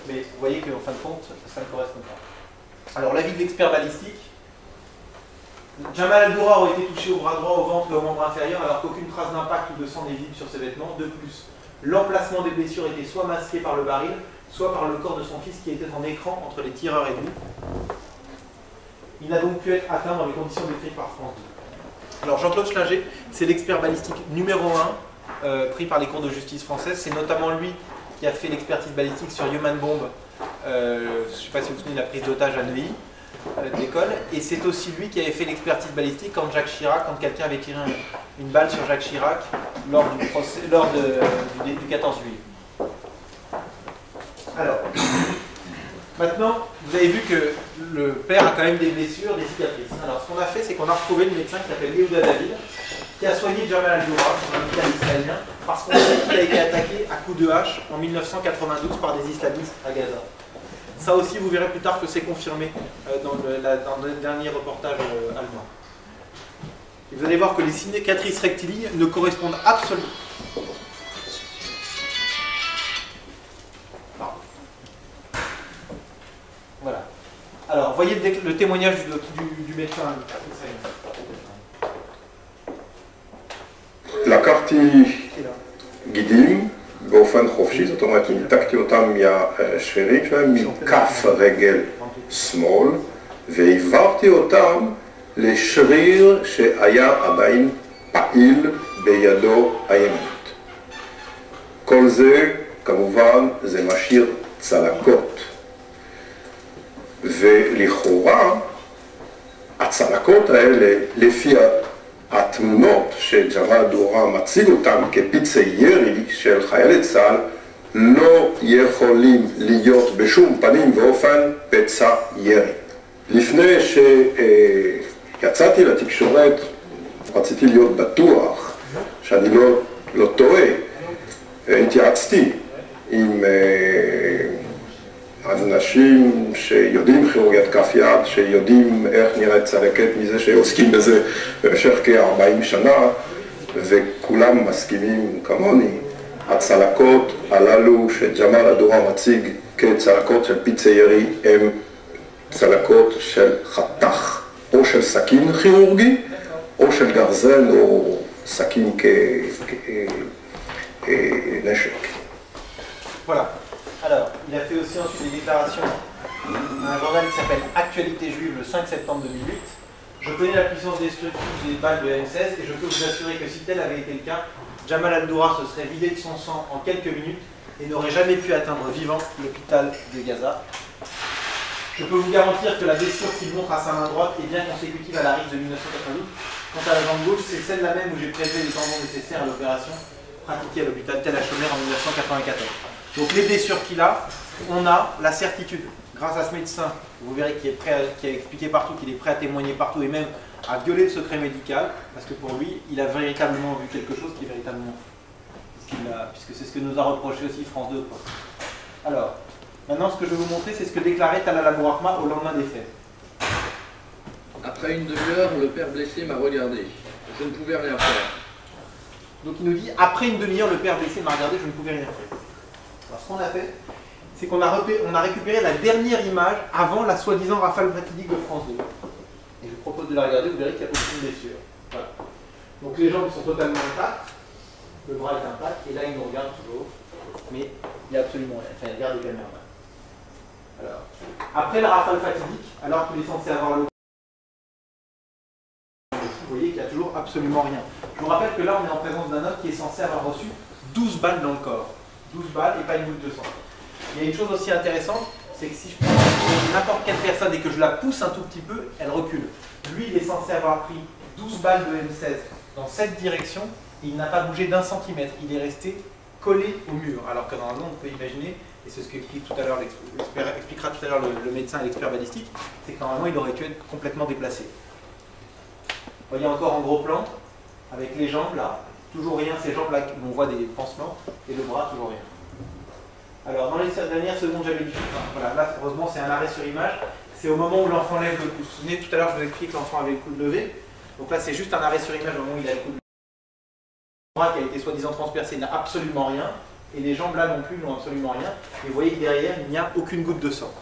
Mais vous voyez qu'en fin de compte, ça ne correspond pas. Alors, l'avis de l'expert balistique. Jamal Al-Doura aurait été touché au bras droit, au ventre et au membre inférieur, alors qu'aucune trace d'impact ou de sang n'est visible sur ses vêtements. De plus, l'emplacement des blessures était soit masqué par le baril, soit par le corps de son fils qui était en écran entre les tireurs et lui. Il n'a donc pu être atteint dans les conditions décrites par France 2. Alors Jean-Claude Schlinger, c'est l'expert balistique numéro 1 pris par les cours de justice françaises. C'est notamment lui qui a fait l'expertise balistique sur Human Bomb, je ne sais pas si vous vous souvenez de la prise d'otage à Neuilly, d'école. Et c'est aussi lui qui avait fait l'expertise balistique quand Jacques Chirac, quand quelqu'un avait tiré une balle sur Jacques Chirac lors du 14 juillet. Alors, maintenant, vous avez vu que le père a quand même des blessures, des cicatrices. Alors, ce qu'on a fait, c'est qu'on a retrouvé le médecin qui s'appelle Yehuda David, qui a soigné Jamal Al-Doura, un hôpital israélien, parce qu'on sait qu'il a été attaqué à coups de hache en 1992 par des islamistes à Gaza. Ça aussi, vous verrez plus tard que c'est confirmé dans le dernier reportage allemand. Et vous allez voir que les cicatrices rectilignes ne correspondent absolument. Voilà. Alors, voyez le témoignage du médecin. לקחתי גידים באופן חופשי, זאת אומרת, ניתקתי אותם מהשרירים שלהם, מכף רגל שמאל, והעברתי אותם לשריר שהיה עדיין פעיל בידו הימנית. כל זה, כמובן, זה משאיר צלקות. ולכאורה, הצלקות האלה, לפי התמונות שג'מאל דורה מציג אותם כפצעי ירי של חיילי צה"ל, לא יכולים להיות בשום פנים ואופן פצע ירי. לפני שיצאתי לתקשורת, רציתי להיות בטוח שאני לא טועה. התייעצתי עם אנשים שיודעים כירורגית כף יד, שיודעים איך נראית צלקת מזה שעוסקים בזה במשך כ-40 שנה, וכולם מסכימים כמוני. הצלקות הללו שג'מאל דורה מציג כצלקות של פצעי ירי הם צלקות של חתך, או של סכין כירורגי, או של גרזן, או סכין כנשק. Voilà. Alors, il a fait aussi ensuite des déclarations dans un journal qui s'appelle Actualité juive le 5 septembre 2008. Je connais la puissance destructive des balles de M16 et je peux vous assurer que si tel avait été le cas, Jamal al-Doura se serait vidé de son sang en quelques minutes et n'aurait jamais pu atteindre vivant l'hôpital de Gaza. Je peux vous garantir que la blessure qu'il montre à sa main droite est bien consécutive à la rixe de 1992. Quant à la jambe gauche, c'est celle-là même où j'ai prélevé les tendons nécessaires à l'opération pratiquée à l'hôpital Tel HaShomer en 1994. Donc les blessures qu'il a, on a la certitude, grâce à ce médecin, vous verrez qui a expliqué partout, qu'il est prêt à témoigner partout et même à violer le secret médical, parce que pour lui, il a véritablement vu quelque chose qui est véritablement puisque c'est ce que nous a reproché aussi France 2. Alors, maintenant ce que je vais vous montrer, c'est ce que déclarait Talal Abou Rahma au lendemain des faits. Après une demi-heure, le père blessé m'a regardé. Je ne pouvais rien faire. Donc il nous dit, après une demi-heure, le père blessé m'a regardé, je ne pouvais rien faire. Alors ce qu'on a fait, c'est qu'on a récupéré la dernière image avant la soi-disant rafale fatidique de France 2. Et je vous propose de la regarder, vous verrez qu'il n'y a aucune blessure. Voilà. Donc les jambes sont totalement intactes, le bras est intact, et là il nous regarde toujours, mais il n'y a absolument rien. Enfin, il regarde les caméras. Alors, après la rafale fatidique, alors qu'il est censé avoir le... Vous voyez qu'il n'y a toujours absolument rien. Je vous rappelle que là on est en présence d'un homme qui est censé avoir reçu 12 balles dans le corps. 12 balles et pas une goutte de sang. Il y a une chose aussi intéressante, c'est que si je prends n'importe quelle personne et que je la pousse un tout petit peu, elle recule. Lui, il est censé avoir pris 12 balles de M16 dans cette direction et il n'a pas bougé d'1 centimètre. Il est resté collé au mur. Alors que normalement, on peut imaginer, et c'est ce qu'explique tout à l'heure, expliquera tout à l'heure le médecin et l'expert balistique, c'est que normalement, il aurait dû être complètement déplacé. Vous voyez encore en gros plan, avec les jambes là, toujours rien, ces jambes là où on voit des pansements, et le bras, toujours rien. Alors, dans les dernières secondes, j'avais dit, voilà, là, heureusement, c'est un arrêt sur image. C'est au moment où l'enfant lève le coude. Vous vous souvenez, tout à l'heure, je vous ai expliqué que l'enfant avait le coude levé. Donc là, c'est juste un arrêt sur image au moment où il a le coude levé. Le bras qui a été soi-disant transpercé n'a absolument rien. Et les jambes là non plus n'ont absolument rien. Et vous voyez que derrière, il n'y a aucune goutte de sang.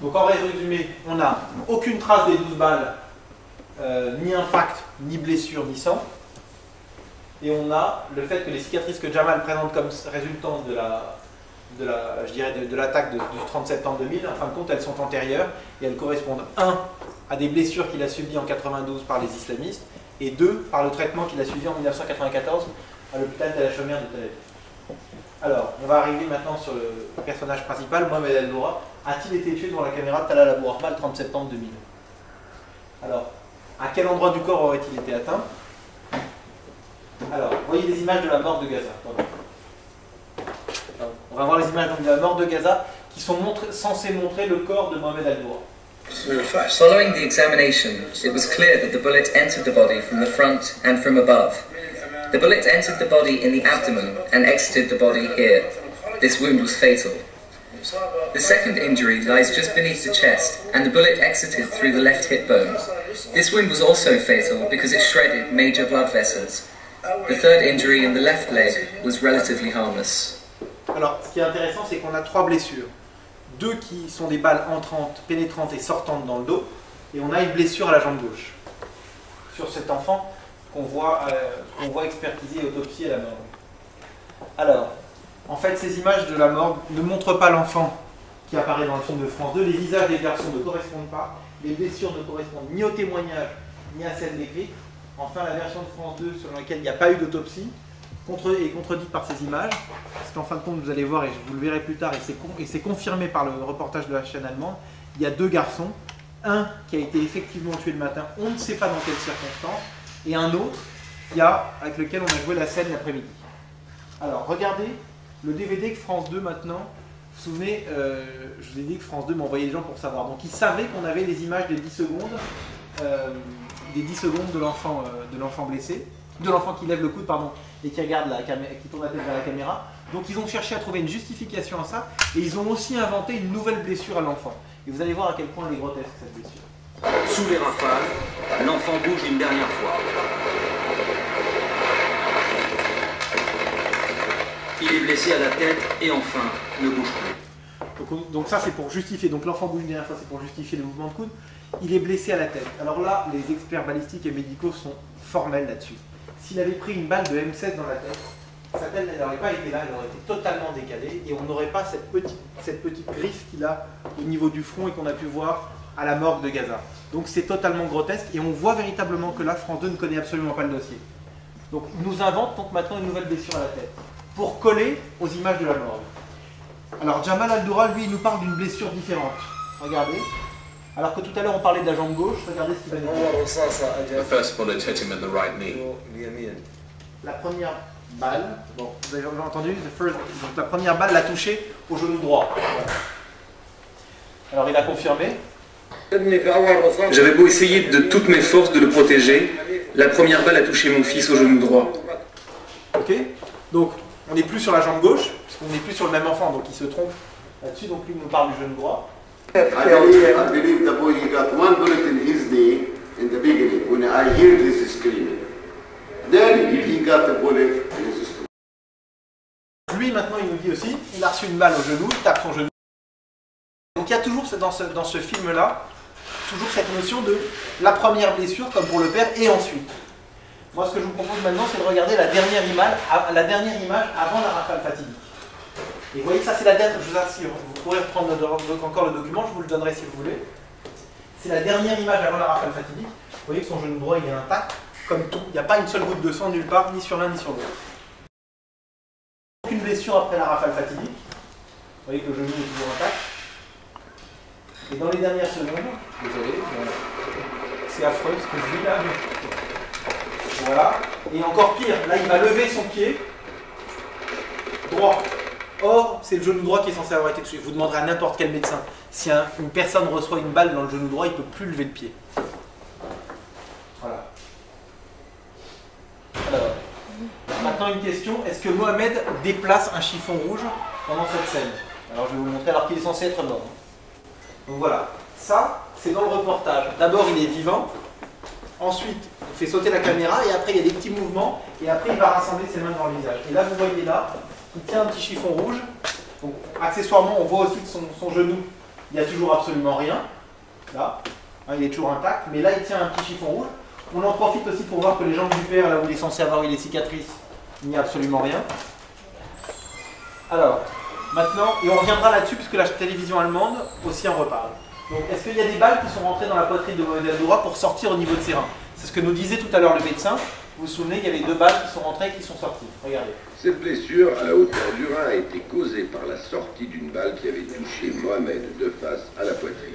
Donc, en résumé, on n'a aucune trace des 12 balles, ni impact, ni blessure, ni sang. Et on a le fait que les cicatrices que Jamal présente comme résultant de l'attaque du 30 septembre 2000, en fin de compte, elles sont antérieures et elles correspondent, 1, à des blessures qu'il a subies en 92 par les islamistes, et 2, par le traitement qu'il a suivi en 1994 à l'hôpital Tel HaShomer de Tel Aviv. Alors, on va arriver maintenant sur le personnage principal, Mohamed al-Doura. A-t-il été tué devant la caméra de Talal Abou Rahma le 30 septembre 2000? Alors, à quel endroit du corps aurait-il été atteint? Alors, vous voyez des images de la mort de Gaza. Alors, on va voir les images de la mort de Gaza qui sont censées montrer le corps de Mohamed al-Doura. Following the examination, it was clear that the bullet entered the body from the front and from above. The bullet entered the body in the abdomen and exited the body here. This wound was fatal. The second injury lies just beneath the chest, and the bullet exited through the left hip bone. This wound was also fatal because it shredded major blood vessels. The third injury in the left leg was relatively harmless. Alors, ce qui est intéressant, c'est qu'on a 3 blessures. 2 qui sont des balles entrantes, pénétrantes et sortantes dans le dos, et on a une blessure à la jambe gauche. Sur cet enfant qu'on voit expertisé et autopsié à la mort. Alors, en fait, ces images de la morgue ne montrent pas l'enfant qui apparaît dans le film de France 2. Les visages des garçons ne correspondent pas. Les blessures ne correspondent ni au témoignage, ni à celle décrite. Enfin, la version de France 2 selon laquelle il n'y a pas eu d'autopsie est contredite par ces images. Parce qu'en fin de compte, vous allez voir, et vous le verrez plus tard, et c'est confirmé par le reportage de la chaîne allemande, il y a 2 garçons. Un qui a été effectivement tué le matin, on ne sait pas dans quelles circonstances, et un autre avec lequel on a joué la scène l'après-midi. Alors, regardez le DVD que France 2 maintenant. Vous vous souvenez, je vous ai dit que France 2 m'envoyait des gens pour savoir. Donc ils savaient qu'on avait les images des 10 secondes, de l'enfant blessé, de l'enfant qui lève le coude, pardon, et qui regarde qui tourne la tête vers la caméra. Donc ils ont cherché à trouver une justification à ça, et ils ont aussi inventé une nouvelle blessure à l'enfant. Et vous allez voir à quel point elle est grotesque cette blessure. Sous les rafales, l'enfant bouge une dernière fois. Il est blessé à la tête et enfin ne bouge plus. Donc ça c'est pour justifier, donc l'enfant bouge une dernière fois, c'est pour justifier le mouvement de coude. Il est blessé à la tête. Alors là, les experts balistiques et médicaux sont formels là-dessus. S'il avait pris une balle de M16 dans la tête, sa tête n'aurait pas été là, elle aurait été totalement décalée et on n'aurait pas cette petite griffe qu'il a au niveau du front et qu'on a pu voir à la morgue de Gaza. Donc c'est totalement grotesque et on voit véritablement que là, France 2 ne connaît absolument pas le dossier. Donc il nous invente donc maintenant une nouvelle blessure à la tête pour coller aux images de la morgue. Alors Jamal Al-Doura, lui, il nous parle d'une blessure différente. Regardez. Alors que tout à l'heure on parlait de la jambe gauche, regardez ce qu'il va nous dire. The first bullet hit him in the right knee. La première balle, bon, vous avez entendu, donc la première balle l'a touché au genou droit. Voilà. Alors il a confirmé. J'avais beau essayer de toutes mes forces de le protéger, la première balle a touché mon fils au genou droit. Ok, donc on n'est plus sur la jambe gauche, puisqu'on n'est plus sur le même enfant, donc il se trompe là-dessus, donc lui il nous parle du genou droit. I believe the boy, he got one bullet in his knee in the beginning when I heard this screaming. Then he got the bullet in his stomach. Lui maintenant il nous dit aussi, il a reçu une balle au genou, il tape son genou. Donc il y a toujours dans ce film-là, toujours cette notion de la première blessure comme pour le père et ensuite. Moi ce que je vous propose maintenant c'est de regarder la dernière image avant la rafale fatidique. Et vous voyez que ça c'est la dernière, je vous assure, vous pourrez reprendre encore le document, je vous le donnerai si vous voulez. C'est la dernière image avant la rafale fatidique. Vous voyez que son genou droit il est intact, comme tout, il n'y a pas une seule goutte de sang nulle part, ni sur l'un ni sur l'autre. Aucune blessure après la rafale fatidique. Vous voyez que le genou est toujours intact. Et dans les dernières secondes, désolé, c'est affreux ce que je dis là. Voilà. Et encore pire, là il va lever son pied droit. Or, c'est le genou droit qui est censé avoir été touché. Vous demanderez à n'importe quel médecin. Si une personne reçoit une balle dans le genou droit, il ne peut plus lever le pied. Voilà. Alors, maintenant une question. Est-ce que Mohamed déplace un chiffon rouge pendant cette scène? Alors je vais vous le montrer alors qu'il est censé être mort. Donc voilà. Ça, c'est dans le reportage. D'abord, il est vivant. Ensuite, il fait sauter la caméra et après, il y a des petits mouvements. Et après, il va rassembler ses mains dans le visage. Et là, vous voyez là, il tient un petit chiffon rouge. Donc, accessoirement, on voit aussi que son genou, il n'y a toujours absolument rien. Là, hein, il est toujours intact. Mais là, il tient un petit chiffon rouge. On en profite aussi pour voir que les jambes du père, là où il est censé avoir eu les cicatrices, il n'y a absolument rien. Alors, maintenant, et on reviendra là-dessus puisque la télévision allemande aussi en reparle. Donc, est-ce qu'il y a des balles qui sont rentrées dans la poitrine de Mohamed Al-Doura pour sortir au niveau de ses reins? C'est ce que nous disait tout à l'heure le médecin. Vous vous souvenez, il y avait 2 balles qui sont rentrées et qui sont sorties. Regardez. Cette blessure à la hauteur du rein a été causée par la sortie d'une balle qui avait touché Mohamed de face à la poitrine.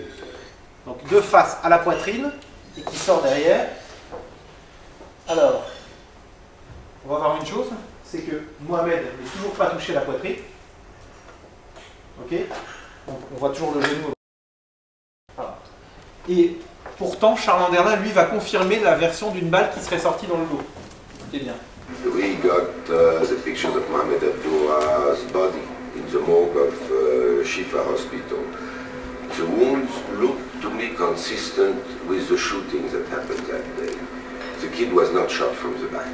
Donc de face à la poitrine et qui sort derrière. Alors, on va voir une chose, c'est que Mohamed n'est toujours pas touché à la poitrine. Ok? Donc, on voit toujours le genou. Voilà. Et pourtant, Charles Anderlin, lui, va confirmer la version d'une balle qui serait sortie dans le dos. Écoutez bien. We got the pictures of Mohamed Al-Doura's body in the morgue of Shifa Hospital. The wounds look to me consistent with the shooting that happened that day. The kid was not shot from the back.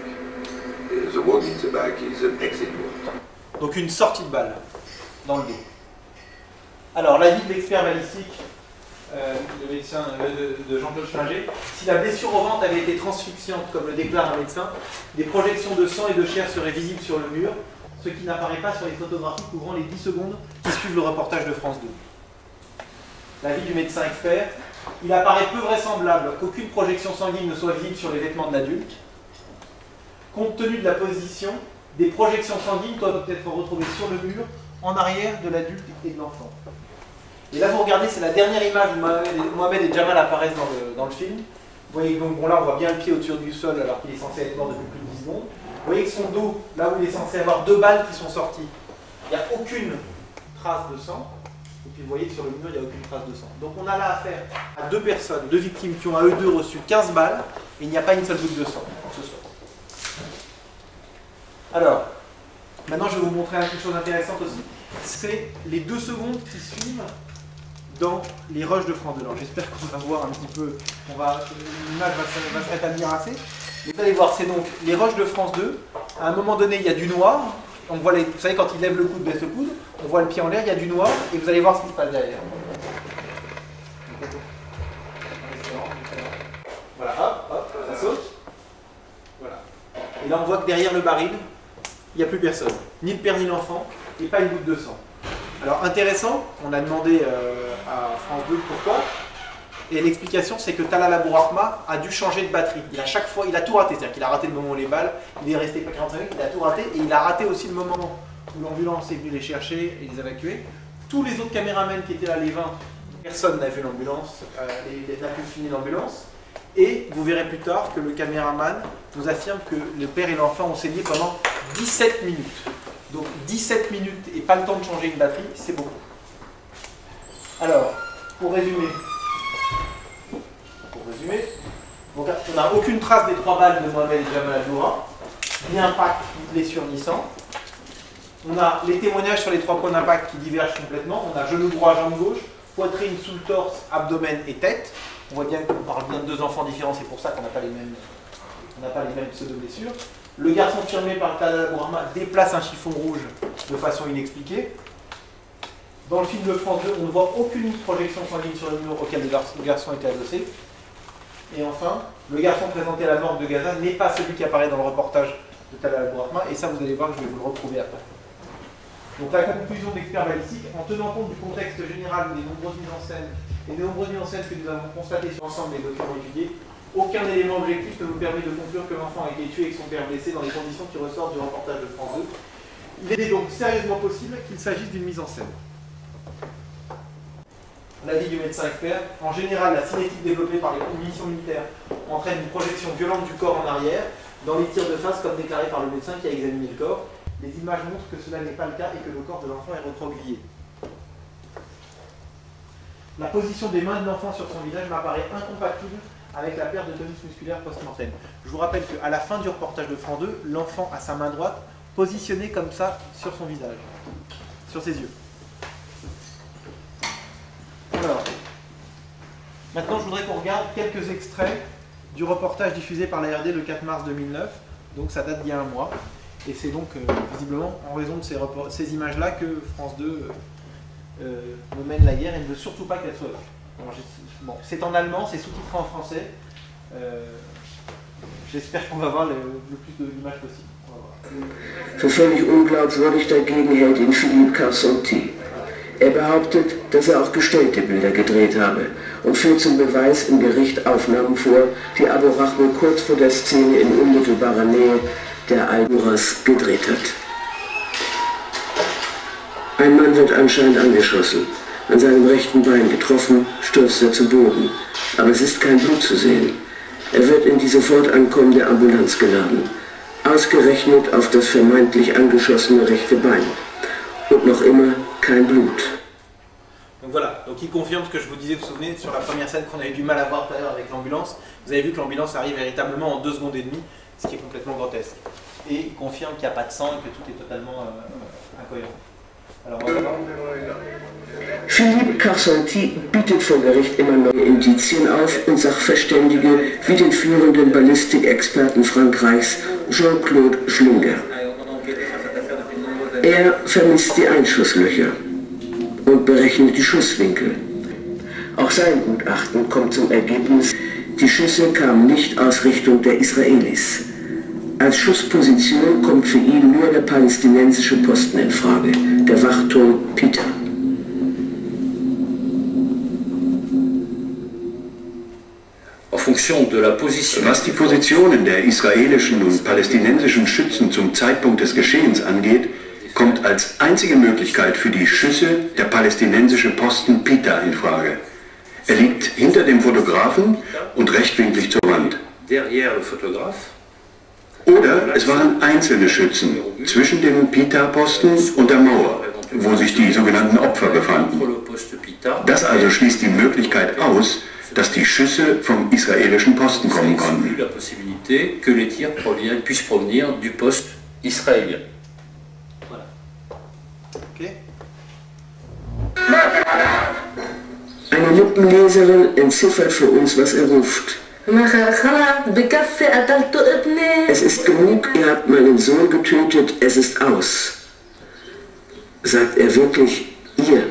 The wound in the back is an exit wound. Donc une sortie de balle dans le dos. Alors l'avis de l'expert balistique le médecin de Jean-Claude Schlinger, si la blessure au ventre avait été transfixiante, comme le déclare un médecin, des projections de sang et de chair seraient visibles sur le mur, ce qui n'apparaît pas sur les photographies couvrant les 10 secondes qui suivent le reportage de France 2. L'avis du médecin expert, il apparaît peu vraisemblable qu'aucune projection sanguine ne soit visible sur les vêtements de l'adulte. Compte tenu de la position, des projections sanguines doivent être retrouvées sur le mur, en arrière de l'adulte et de l'enfant. Et là, vous regardez, c'est la dernière image où Mohamed et Jamal apparaissent dans le film. Vous voyez, donc bon, là, on voit bien le pied au-dessus du sol alors qu'il est censé être mort depuis plus de 10 secondes. Vous voyez que son dos, là où il est censé avoir 2 balles qui sont sorties, il n'y a aucune trace de sang. Et puis vous voyez que sur le mur, il n'y a aucune trace de sang. Donc on a là affaire à 2 personnes, 2 victimes qui ont à eux deux reçu 15 balles, et il n'y a pas une seule goutte de sang ce soir. Alors, maintenant je vais vous montrer quelque chose d'intéressant aussi. C'est les 2 secondes qui suivent dans les rushs de France 2. Alors j'espère qu'on va voir un petit peu, l'image va se rétablir assez. Mais vous allez voir, c'est donc les rushs de France 2. À un moment donné, il y a du noir. On voit vous savez, quand il lève le coude, baisse le coude, on voit le pied en l'air, il y a du noir, et vous allez voir ce qui se passe derrière. Voilà, hop, ça saute. Voilà. Et là, on voit que derrière le baril, il n'y a plus personne. Ni le père, ni l'enfant, et pas une goutte de sang. Alors, intéressant, on a demandé à France 2 pourquoi. Et l'explication, c'est que Talal Abourahma a dû changer de batterie. À chaque fois, il a tout raté. C'est-à-dire qu'il a raté le moment où les balles, il est resté 45 minutes, il a tout raté. Et il a raté aussi le moment où l'ambulance est venue les chercher et les évacuer. Tous les autres caméramens qui étaient là, les 20, personne n'a vu l'ambulance, n'a pu filmer l'ambulance. Et vous verrez plus tard que le caméraman nous affirme que le père et l'enfant ont saigné pendant 17 minutes. Donc 17 minutes et pas le temps de changer une batterie, c'est beaucoup. Alors, pour résumer, donc, on n'a aucune trace des 3 balles de Mohamed et Jamal Al-Noura, ni impact, ni blessure, ni sang. On a les témoignages sur les 3 points d'impact qui divergent complètement. On a genou droit, jambe gauche, poitrine sous le torse, abdomen et tête. On voit bien qu'on parle bien de 2 enfants différents, c'est pour ça qu'on n'a pas les mêmes pseudo-blessures. Le garçon firmé par Talal Abourahma déplace un chiffon rouge de façon inexpliquée. Dans le film de France 2, on ne voit aucune projection sanguine sur le mur auquel le garçon était adossé. Et enfin, le garçon présenté à la morgue de Gaza n'est pas celui qui apparaît dans le reportage de Talal Abourahma, et ça vous allez voir que je vais vous le retrouver après. Donc la conclusion d'experts balistiques, en tenant compte du contexte général des nombreuses mises en scène que nous avons constatées sur l'ensemble des documents étudiés, aucun élément objectif ne nous permet de conclure que l'enfant a été tué et que son père blessé dans les conditions qui ressortent du reportage de France 2. Il est donc sérieusement possible qu'il s'agisse d'une mise en scène. L'avis du médecin expert, en général, la cinétique développée par les missions militaires entraîne une projection violente du corps en arrière, dans les tirs de face, comme déclaré par le médecin qui a examiné le corps. Les images montrent que cela n'est pas le cas et que le corps de l'enfant est recroquevillé. La position des mains de l'enfant sur son visage m'apparaît incompatible avec la perte de tonus musculaire post-mortem. Je vous rappelle qu'à la fin du reportage de France 2, l'enfant a sa main droite positionnée comme ça sur son visage, sur ses yeux. Alors, maintenant je voudrais qu'on regarde quelques extraits du reportage diffusé par l'ARD le 4 mars 2009, donc ça date d'il y a un mois, et c'est donc visiblement en raison de ces images-là que France 2 me mène la guerre et ne veut surtout pas qu'elle soit là. Bon, c'est en allemand, c'est sous-titré en français, j'espère qu'on va voir le plus d'images possible. Für völlig unglaubwürdig dagegen hält ihn Philippe Carsonti. Behauptet, dass auch gestellte Bilder gedreht habe und führt zum Beweis im Gericht Aufnahmen vor, die Abourahma kurz vor der Szene in unmittelbarer Nähe der Al-Nuras gedreht hat. Ein Mann wird anscheinend angeschossen. An seinem rechten Bein getroffen, stürzt er zu Boden. Aber es ist kein Blut zu sehen. Er wird in die sofort ankommende Ambulanz geladen. Ausgerechnet auf das vermeintlich angeschossene rechte Bein. Und noch immer kein Blut. Donc voilà, donc il confirme ce que je vous disais, vous vous souvenez, sur la première scène qu'on avait du mal à voir tout à l'heure avec l'ambulance. Vous avez vu que l'ambulance arrive véritablement en 2 secondes et demie, ce qui est complètement grotesque. Et il confirme qu'il n'y a pas de sang et que tout est totalement incohérent. Alors, on va voir. Philippe Carsonti bietet vor Gericht immer neue Indizien auf und Sachverständige wie den führenden Ballistikexperten Frankreichs Jean-Claude Schlinger. Er vermisst die Einschusslöcher und berechnet die Schusswinkel. Auch sein Gutachten kommt zum Ergebnis, die Schüsse kamen nicht aus Richtung der Israelis. Als Schussposition kommt für ihn nur der palästinensische Posten in Frage, der Wachturm Pita. Was die Positionen der israelischen und palästinensischen Schützen zum Zeitpunkt des Geschehens angeht, kommt als einzige Möglichkeit für die Schüsse der palästinensische Posten Pita in Frage. Er liegt hinter dem Fotografen und rechtwinklig zur Wand. Oder es waren einzelne Schützen zwischen dem Pita-Posten und der Mauer, wo sich die sogenannten Opfer befanden. Das also schließt die Möglichkeit aus, dass die Schüsse vom israelischen Posten kommen konnten. Eine Lippenleserin entziffert für uns, was er ruft. Es ist genug, ihr habt meinen Sohn getötet, es ist aus. Sagt er wirklich ihr?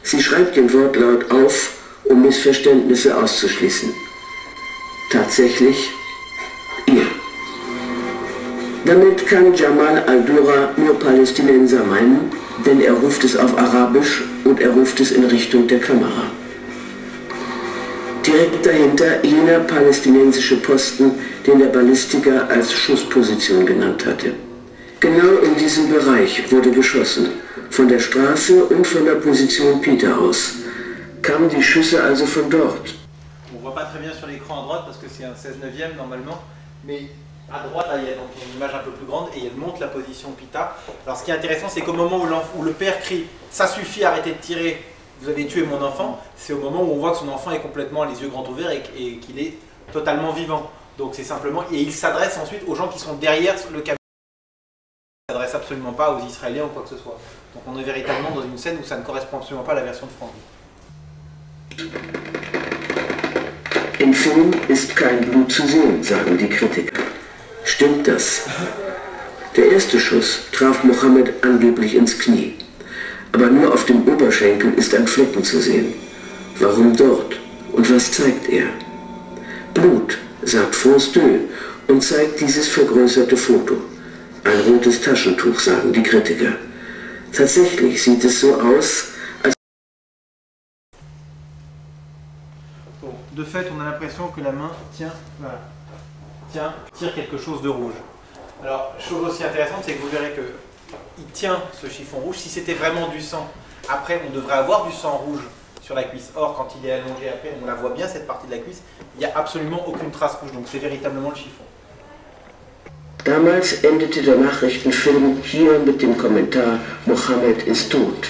Sie schreibt den Wortlaut auf, um Missverständnisse auszuschließen. Tatsächlich ihr. Damit kann Jamal al-Dura nur Palästinenser meinen, denn er ruft es auf Arabisch und er ruft es in Richtung der Kamera. Direkt dahinter jener palästinensische Posten, den der Ballistiker als Schussposition genannt hatte. Genau in diesem Bereich wurde geschossen, von der Straße und von der Position Pita aus. Kamen die Schüsse also von dort. On voit pas très bien sur l'écran à droite parce que c'est un 16/9 normalement, mais à droite là, il y a donc une image un peu plus grande et elle montre la position Pita. Alors ce qui est intéressant, c'est qu'au moment où le père crie « ça suffit, arrêtez de tirer, vous avez tué mon enfant », c'est au moment où on voit que son enfant est complètement les yeux grands ouverts et qu'il est totalement vivant. Donc c'est simplement, et il s'adresse ensuite aux gens qui sont derrière le caméra. Il ne s'adresse absolument pas aux Israéliens ou quoi que ce soit. Donc on est véritablement dans une scène où ça ne correspond absolument pas à la version de Franck. Im Film ist kein Blut zu sehen, sagen die Kritiker. Stimmt das? Der erste Schuss traf Mohammed angeblich ins Knie. Aber nur auf dem Oberschenkel ist ein Flecken zu sehen. Warum dort? Und was zeigt er? Blut, sagt France 2 und zeigt dieses vergrößerte Foto. Ein rotes Taschentuch, sagen die Kritiker. Tatsächlich sieht es so aus, als... De fait, on a l'impression que la main tire quelque chose de rouge. Alors, chose aussi intéressante, c'est que vous verrez qu'il tient ce chiffon rouge. Si c'était vraiment du sang, après, on devrait avoir du sang rouge sur la cuisse. Or, quand il est allongé après, on la voit bien, cette partie de la cuisse, il n'y a absolument aucune trace rouge. Donc, c'est véritablement le chiffon. Damals endete der Nachrichtenfilm hier mit dem Kommentar Mohammed ist tot.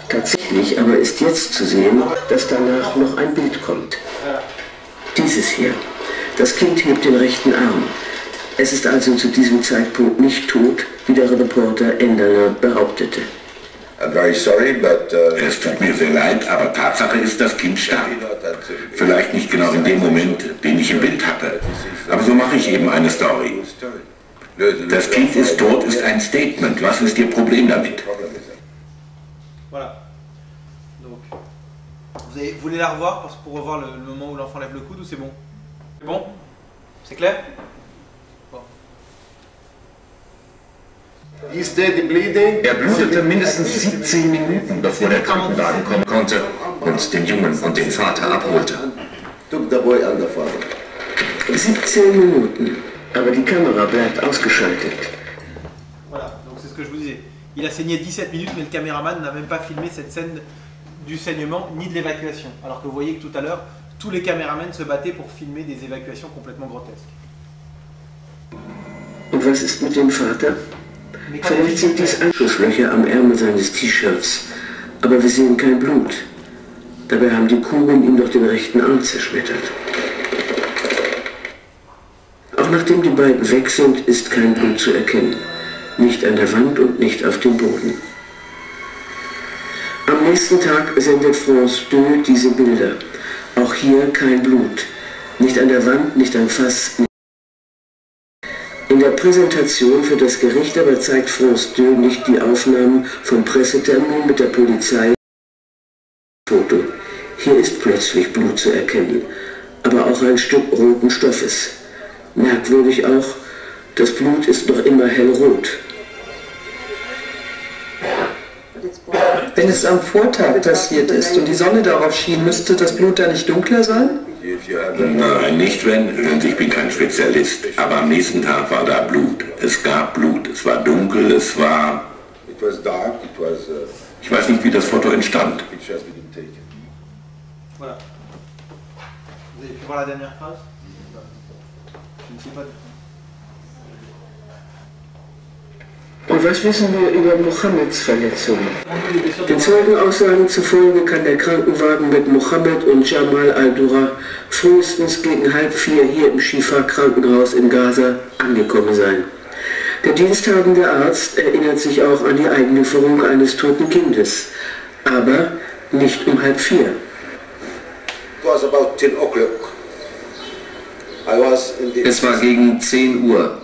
Tatsächlich aber ist jetzt zu sehen, dass danach noch ein Bild kommt. Dieses hier. Das Kind hebt den rechten Arm. Es ist also zu diesem Zeitpunkt nicht tot, wie der Reporter Enderle behauptete. Es tut mir sehr leid, aber Tatsache ist, das Kind starb. Vielleicht nicht genau in dem Moment, den ich im Bild hatte. Aber so mache ich eben eine Story. Das Kind ist tot ist ein Statement. Was ist Ihr Problem damit? Voilà. Donc, vous voulez la revoir pour revoir le moment où l'enfant lève le coude ou c'est bon? C'est bon? C'est clair? Bon. Er blutete mindestens 17 Minuten, bevor der Krankenwagen kommen konnte und den Jungen und den Vater abholte. 17 Minuten, aber die Kamera bleibt ausgeschaltet. Voilà, donc c'est ce que je vous disais. Il a saigné 17 minutes, mais le caméraman n'a même pas filmé cette scène du saignement ni de l'évacuation. Alors que vous voyez que tout à l'heure, tous les caméramans se battaient pour filmer des évacuations complètement grotesques. Und was ist mit dem Vater? Vielleicht sind dies Anschusslöcher am Ärmel seines T-Shirts, aber wir sehen kein Blut. Dabei haben die Kugeln ihm doch den rechten Arm zerschmettert. Auch nachdem die beiden weg sind, ist kein Blut zu erkennen. Nicht an der Wand und nicht auf dem Boden. Am nächsten Tag sendet France 2 diese Bilder. Auch hier kein Blut. Nicht an der Wand, nicht am Fass. In der Präsentation für das Gericht aber zeigt France 2 nicht die Aufnahmen vom Pressetermin mit der Polizei. Foto. Hier ist plötzlich Blut zu erkennen, aber auch ein Stück roten Stoffes. Merkwürdig auch, Das Blut ist noch immer hellrot. Wenn es am Vortag passiert ist und die Sonne darauf schien, müsste das Blut da nicht dunkler sein? Nein, nicht wenn. Ich bin kein Spezialist. Aber am nächsten Tag war da Blut. Es gab Blut. Es war dunkel, es war... Ich weiß nicht, wie das Foto entstand. Voilà. Vous avez pu voir la dernière phrase? Je ne sais pas. Und was wissen wir über Mohammeds Verletzungen? Den Zeugenaussagen zufolge kann der Krankenwagen mit Mohammed und Jamal al-Dura frühestens gegen 3:30 hier im Shifa-Krankenhaus in Gaza angekommen sein. Der diensthabende Arzt erinnert sich auch an die Einlieferung eines toten Kindes, aber nicht um 3:30. Es war gegen 10 Uhr.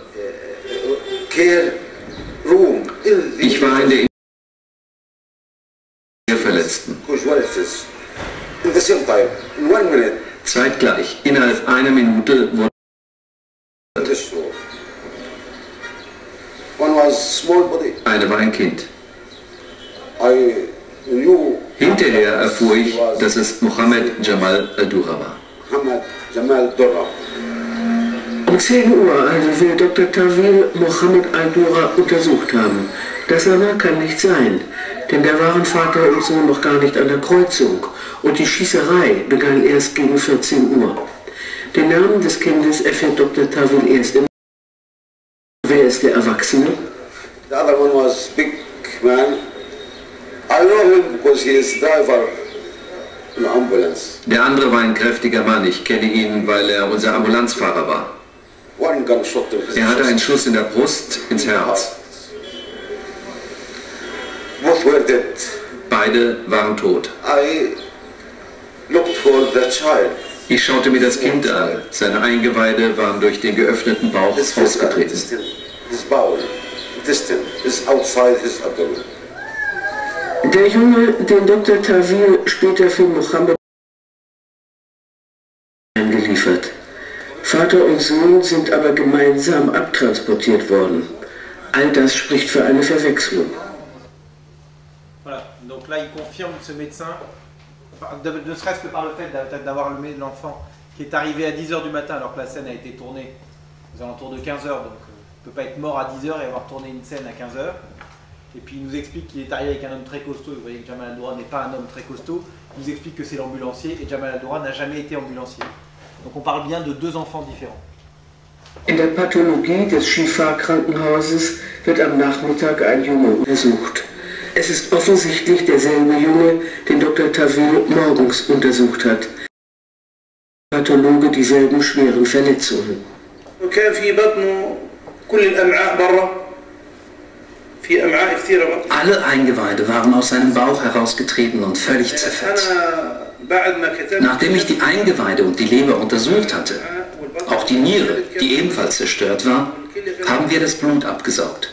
Ich war in der Verletzten. Zeitgleich, innerhalb einer Minute wurde eine war ein Kind. Hinterher erfuhr ich, dass es Mohammed Jamal al-Dura war. Um 10 Uhr also will Dr. Tawil Mohammed al-Dura untersucht haben. Das aber kann nicht sein, denn da waren Vater und Sohn noch gar nicht an der Kreuzung und die Schießerei begann erst gegen 14 Uhr. Den Namen des Kindes erfährt Dr. Tawil erst im... Wer ist der Erwachsene? The other one was big man. I know him because he is driver in ambulance. Der andere war ein kräftiger Mann. Ich kenne ihn, weil er unser Ambulanzfahrer war. One gunshot to his Er hatte einen Schuss in der Brust ins Herz. Both were dead. Beide waren tot. I looked for the child. Ich schaute mir das Kind an. Seine Eingeweide waren durch den geöffneten Bauch ausgetreten. His bowel, intestine is outside his abdomen. Der Junge, den Dr. Tawil später für Mohammed eingeliefert. Vater und Sohn sind aber gemeinsam abtransportiert worden. All das spricht für eine Verwechslung. Voilà, donc là il confirme ce médecin, ne serait-ce que par le fait d'avoir l'enfant qui est arrivé à 10h du matin alors que la scène a été tournée aux alentours de 15h, donc il ne peut pas être mort à 10h et avoir tourné une scène à 15h. Et puis il nous explique qu'il est arrivé avec un homme très costaud, vous voyez que Jamal al-Dura n'est pas un homme très costaud, il nous explique que c'est l'ambulancier et Jamal al-Dura n'a jamais été ambulancier. Donc on parle bien de deux enfants différents. In der Pathologie des Shifa-Krankenhauses wird am Nachmittag ein Junge untersucht. Es ist offensichtlich derselbe Junge, den Dr. Tawil morgens untersucht hat. Der Pathologe dieselben schweren Verletzungen. Alle Eingeweide waren aus seinem Bauch herausgetreten und völlig zerfetzt. Nachdem ich die Eingeweide und die Leber untersucht hatte, auch die Niere, die ebenfalls zerstört war, haben wir das Blut abgesaugt.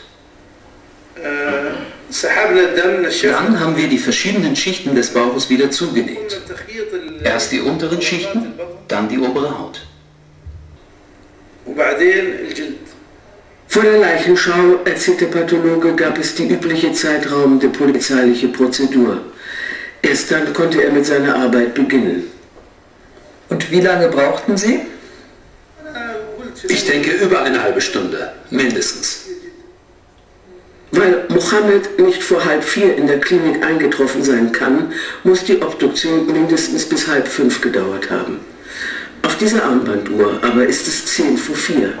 Dann haben wir die verschiedenen Schichten des Bauches wieder zugenäht. Erst die unteren Schichten, dann die obere Haut. Vor der Leichenschau, erzählt der Pathologe, gab es die übliche zeitraubende polizeiliche Prozedur. Erst dann konnte er mit seiner Arbeit beginnen. Und wie lange brauchten Sie? Ich denke über eine halbe Stunde, mindestens. Weil Mohammed nicht vor 3:30 in der Klinik eingetroffen sein kann, muss die Obduktion mindestens bis 4:30 gedauert haben. Auf dieser Armbanduhr aber ist es 4:10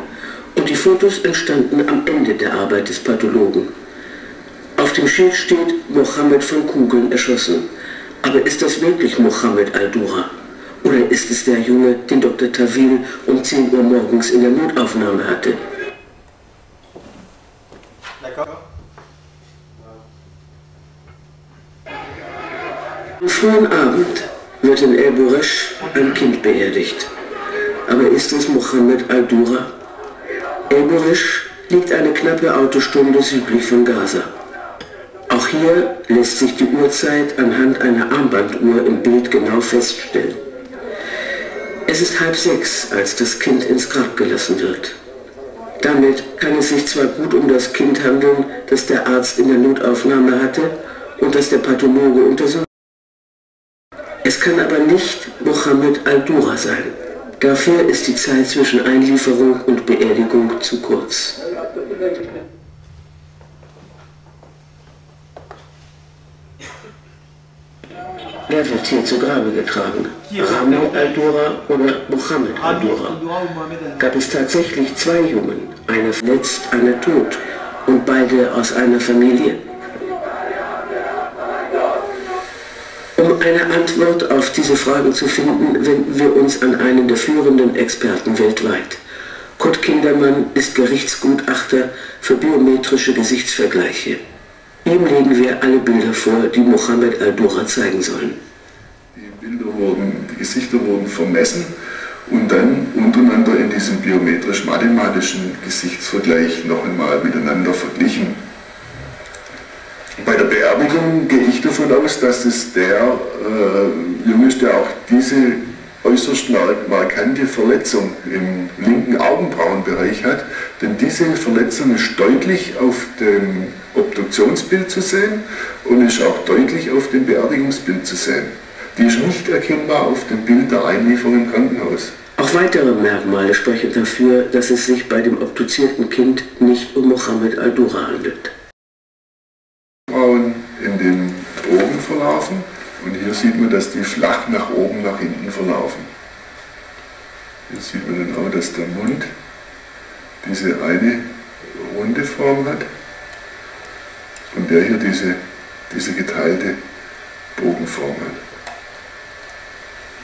und die Fotos entstanden am Ende der Arbeit des Pathologen. Auf dem Schild steht Mohammed von Kugeln erschossen. Aber ist das wirklich Mohammed al-Dura? Oder ist es der Junge, den Dr. Tawil um 10 Uhr morgens in der Notaufnahme hatte? Am frühen Abend wird in El Buresh ein Kind beerdigt. Aber ist es Mohammed al-Dura? El Buresh liegt eine knappe Autostunde südlich von Gaza. Auch hier lässt sich die Uhrzeit anhand einer Armbanduhr im Bild genau feststellen. Es ist 5:30, als das Kind ins Grab gelassen wird. Damit kann es sich zwar gut um das Kind handeln, das der Arzt in der Notaufnahme hatte und das der Pathologe untersucht. Es kann aber nicht Mohammed al-Dura sein. Dafür ist die Zeit zwischen Einlieferung und Beerdigung zu kurz. Wer wird hier zu Grabe getragen? Rami al-Dura oder Mohammed al-Dura? Gab es tatsächlich zwei Jungen, einer verletzt, einer tot und beide aus einer Familie? Um eine Antwort auf diese Fragen zu finden, wenden wir uns an einen der führenden Experten weltweit. Kurt Kindermann ist Gerichtsgutachter für biometrische Gesichtsvergleiche. Ihm legen wir alle Bilder vor, die Mohammed al-Dura zeigen sollen. Die Gesichter wurden vermessen und dann untereinander in diesem biometrisch-mathematischen Gesichtsvergleich noch einmal miteinander verglichen. Bei der Beerdigung gehe ich davon aus, dass es der Junge ist, der auch diese äußerst markante Verletzung im linken Augenbrauenbereich hat, denn diese Verletzung ist deutlich auf dem Obduktionsbild zu sehen und ist auch deutlich auf dem Beerdigungsbild zu sehen. Die ist nicht erkennbar auf dem Bild der Einlieferung im Krankenhaus. Auch weitere Merkmale sprechen dafür, dass es sich bei dem obduzierten Kind nicht um Mohammed al-Dura handelt. Frauen in den Bogen verlaufen und hier sieht man, dass die flach nach oben, nach hinten verlaufen. Hier sieht man dann auch, dass der Mund diese eine runde Form hat und der hier diese geteilte Bogenform hat.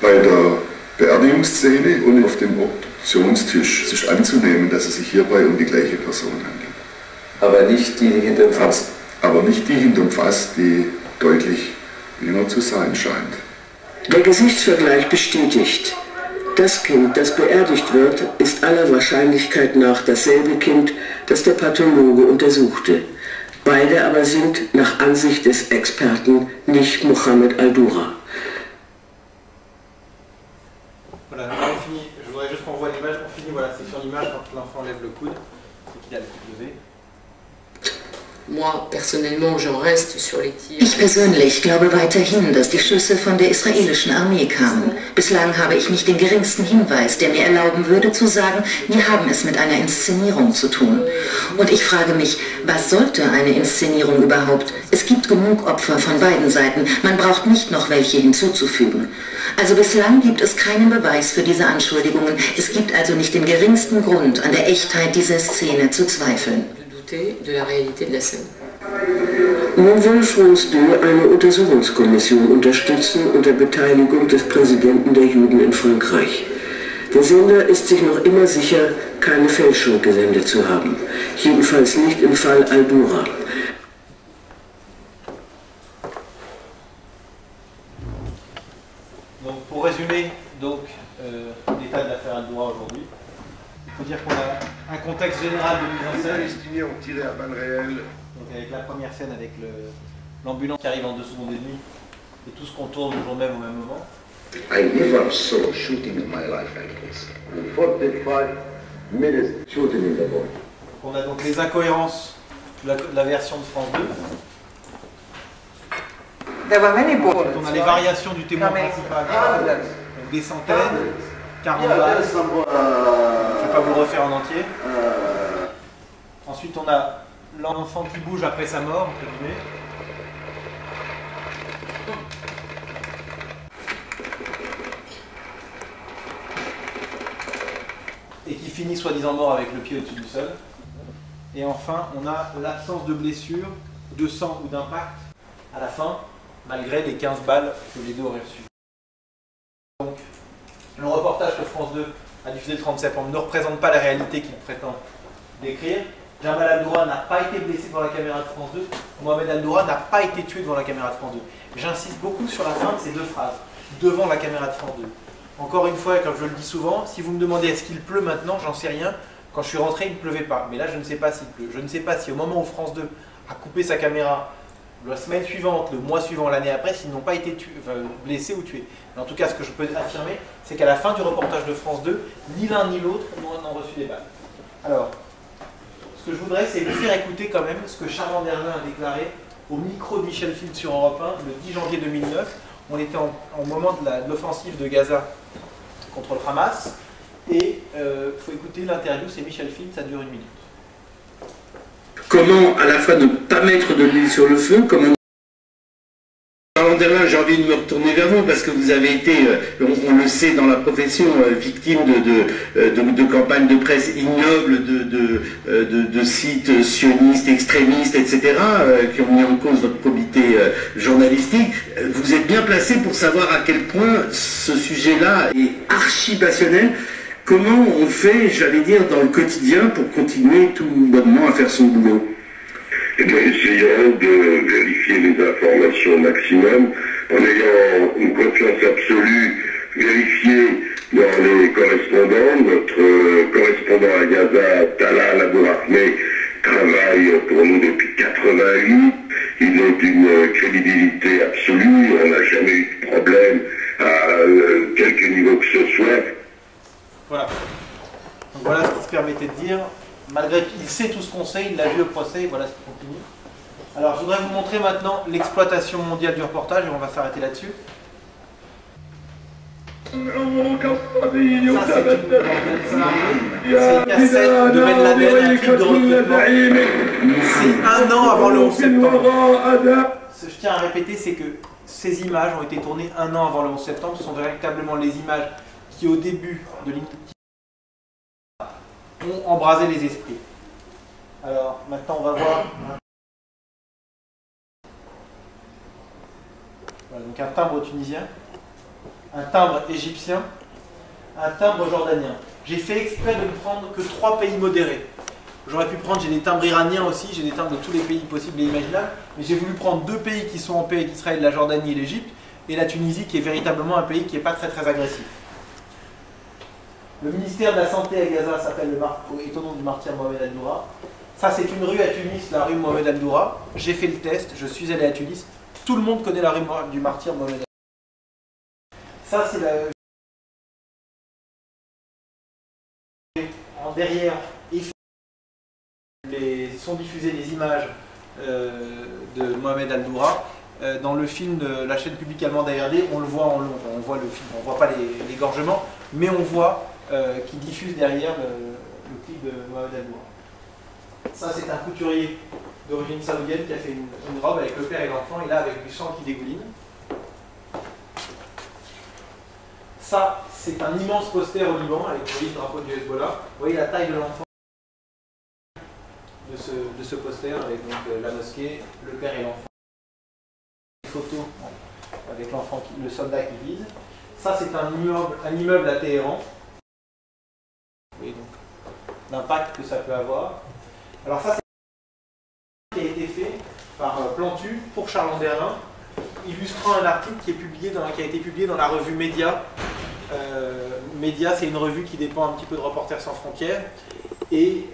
Bei der Beerdigungsszene und auf dem Obduktionstisch ist anzunehmen, dass es sich hierbei um die gleiche Person handelt. Aber nicht die hinterm Fass? Aber nicht die hinterm Fass, die deutlich jünger zu sein scheint. Der Gesichtsvergleich bestätigt, das Kind, das beerdigt wird, ist aller Wahrscheinlichkeit nach dasselbe Kind, das der Pathologe untersuchte. Beide aber sind nach Ansicht des Experten nicht Mohammed al-Dura. Voilà, là on finit, je voudrais juste qu'on voit l'image, on finit, voilà, c'est sur l'image quand l'enfant lève le coude, c'est qu'il a le coude levé. Ich persönlich glaube weiterhin, dass die Schüsse von der israelischen Armee kamen. Bislang habe ich nicht den geringsten Hinweis, der mir erlauben würde zu sagen, wir haben es mit einer Inszenierung zu tun. Und ich frage mich, was sollte eine Inszenierung überhaupt? Es gibt genug Opfer von beiden Seiten, man braucht nicht noch welche hinzuzufügen. Also bislang gibt es keinen Beweis für diese Anschuldigungen. Es gibt also nicht den geringsten Grund, an der Echtheit dieser Szene zu zweifeln. Nun will France 2 eine Untersuchungskommission unterstützen unter Beteiligung des Präsidenten der Juden in Frankreich. Der Sender ist sich noch immer sicher, keine Fälschung gesendet zu haben. Jedenfalls nicht im Fall al-Dura. Donc pour résumer l'état de l'affaire al-Dura aujourd'hui, il faut dire qu'on a un contexte général de mise en scène. Les Palestiniens ont tiré à balles réelles. Donc avec la première scène avec l'ambulance qui arrive en 2 secondes et demie et tout ce qu'on tourne le jour même au même moment. I never saw shooting in my life like this. 45 minutes shooting in the ball. On a donc les incohérences de la version de France 2. There were many bullets, on a les variations du témoin principal, donc des centaines, 40 balles. Je ne vais pas vous le refaire en entier. Ensuite, on a l'enfant qui bouge après sa mort, entre guillemets. Et qui finit soi-disant mort avec le pied au-dessus du sol. Et enfin, on a l'absence de blessure, de sang ou d'impact à la fin, malgré les 15 balles que les deux auraient reçues. Donc, le reportage que France 2 a diffusé le 30 septembre ne représente pas la réalité qu'il prétend décrire. Jamal al-Dura n'a pas été blessé devant la caméra de France 2. Mohamed al-Dura n'a pas été tué devant la caméra de France 2. J'insiste beaucoup sur la fin de ces deux phrases. Devant la caméra de France 2. Encore une fois, comme je le dis souvent, si vous me demandez est-ce qu'il pleut maintenant, j'en sais rien. Quand je suis rentré, il ne pleuvait pas. Mais là, je ne sais pas s'il pleut. Je ne sais pas si au moment où France 2 a coupé sa caméra, la semaine suivante, le mois suivant, l'année après, s'ils n'ont pas été blessés ou tués. Mais en tout cas, ce que je peux affirmer, c'est qu'à la fin du reportage de France 2, ni l'un ni l'autre n'ont reçu des balles. Alors, ce que je voudrais, c'est vous faire écouter quand même ce que Charles Anderlin a déclaré au micro de Michel Field sur Europe 1 le 10 janvier 2009. On était au moment de l'offensive de Gaza contre le Hamas. Et il faut écouter l'interview, c'est Michel Field, ça dure 1 minute. Comment à la fois ne pas mettre de l'huile sur le feu, comment... Anderlin, j'ai envie de me retourner vers vous parce que vous avez été, on le sait dans la profession, victime de campagnes de presse ignobles, de sites sionistes, extrémistes, etc., qui ont mis en cause votre probité journalistique. Vous êtes bien placé pour savoir à quel point ce sujet-là est archi passionnel. Comment on fait, j'allais dire, dans le quotidien pour continuer tout bonnement à faire son boulot? Eh bien, essayons de vérifier les informations au maximum, en ayant une confiance absolue, vérifier dans les correspondants. Notre correspondant à Gaza, Talal Abou-Rahmeh, travaille pour nous depuis 88. Il est d'une crédibilité absolue, on n'a jamais eu de problème à quelque niveau que ce soit. Voilà. Donc voilà ce qu'il se permettait de dire. Malgré qu'il sait tout ce qu'on sait, il l'a vu au procès, voilà ce qui continue. Alors je voudrais vous montrer maintenant l'exploitation mondiale du reportage et on va s'arrêter là-dessus. C'est une cassette de Ben Laden, un clip de recrutement. C'est 1 an avant le 11 septembre. Ce que je tiens à répéter, c'est que ces images ont été tournées 1 an avant le 11 septembre. Ce sont véritablement les images qui, au début de l'initiative, ont embrasé les esprits. Alors, maintenant, on va voir. Voilà, donc un timbre tunisien, un timbre égyptien, un timbre jordanien. J'ai fait exprès de ne prendre que 3 pays modérés. J'aurais pu prendre, j'ai des timbres iraniens aussi, j'ai des timbres de tous les pays possibles et imaginables, mais j'ai voulu prendre 2 pays qui sont en paix avec Israël, la Jordanie et l'Égypte, et la Tunisie qui est véritablement un pays qui n'est pas très agressif. Le ministère de la Santé à Gaza s'appelle est au nom du martyr Mohamed Al-Noura. Ça, c'est une rue à Tunis, la rue Mohamed Al-Noura. J'ai fait le test, je suis allé à Tunis. Tout le monde connaît la rue du martyr Mohamed Al-Noura. Ça, c'est la... En derrière, sont diffusées les images de Mohamed Al-Noura. Dans le film de la chaîne publique allemande ARD, on le voit en long. On voit le film, on ne voit pas l'égorgement, mais on voit qui diffuse derrière le clip de Mohamed Al-Noura. Ça, c'est un couturier d'origine saoudienne qui a fait une robe avec le père et l'enfant, et là avec du sang qui dégouline. Ça, c'est un immense poster au Liban avec le drapeau du Hezbollah. Vous voyez la taille de l'enfant de ce poster avec donc, la mosquée, le père et l'enfant. Une photo avec l'enfant, le soldat qui vise. Ça, c'est un immeuble à Téhéran. Vous voyez donc l'impact que ça peut avoir. Alors ça, c'est qui a été fait par Plantu pour Charles Anderlin, illustrant un article qui a été publié dans la revue Média. Média, c'est une revue qui dépend un petit peu de Reporters sans frontières et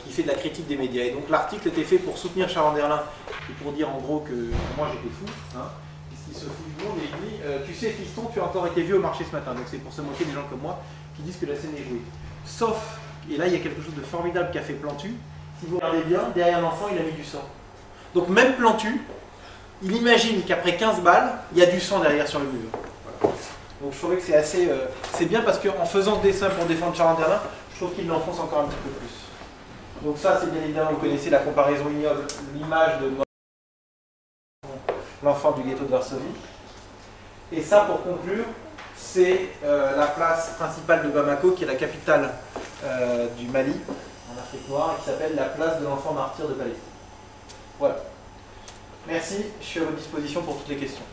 qui fait de la critique des médias. Et donc l'article était fait pour soutenir Charles Anderlin et pour dire en gros que moi j'étais fou, hein, il se fout du monde et il dit tu sais fiston, tu as encore été vu au marché ce matin. Donc c'est pour se moquer des gens comme moi qui disent que la scène est jouée. Sauf, et là il y a quelque chose de formidable qu'a fait Plantu, si vous regardez bien, derrière l'enfant il a mis du sang. Donc même Plantu, il imagine qu'après 15 balles, il y a du sang derrière sur le mur. Voilà. Donc je trouvais que c'est assez... c'est bien parce qu'en faisant ce dessin pour défendre Charles Anderlin, je trouve qu'il l'enfonce encore un petit peu plus. Donc ça, c'est bien évidemment, vous connaissez la comparaison ignoble, l'image de l'enfant du ghetto de Varsovie. Et ça, pour conclure, c'est la place principale de Bamako, qui est la capitale du Mali, en Afrique noire, et qui s'appelle la place de l'enfant martyr de Palestine. Voilà. Merci, je suis à votre disposition pour toutes les questions.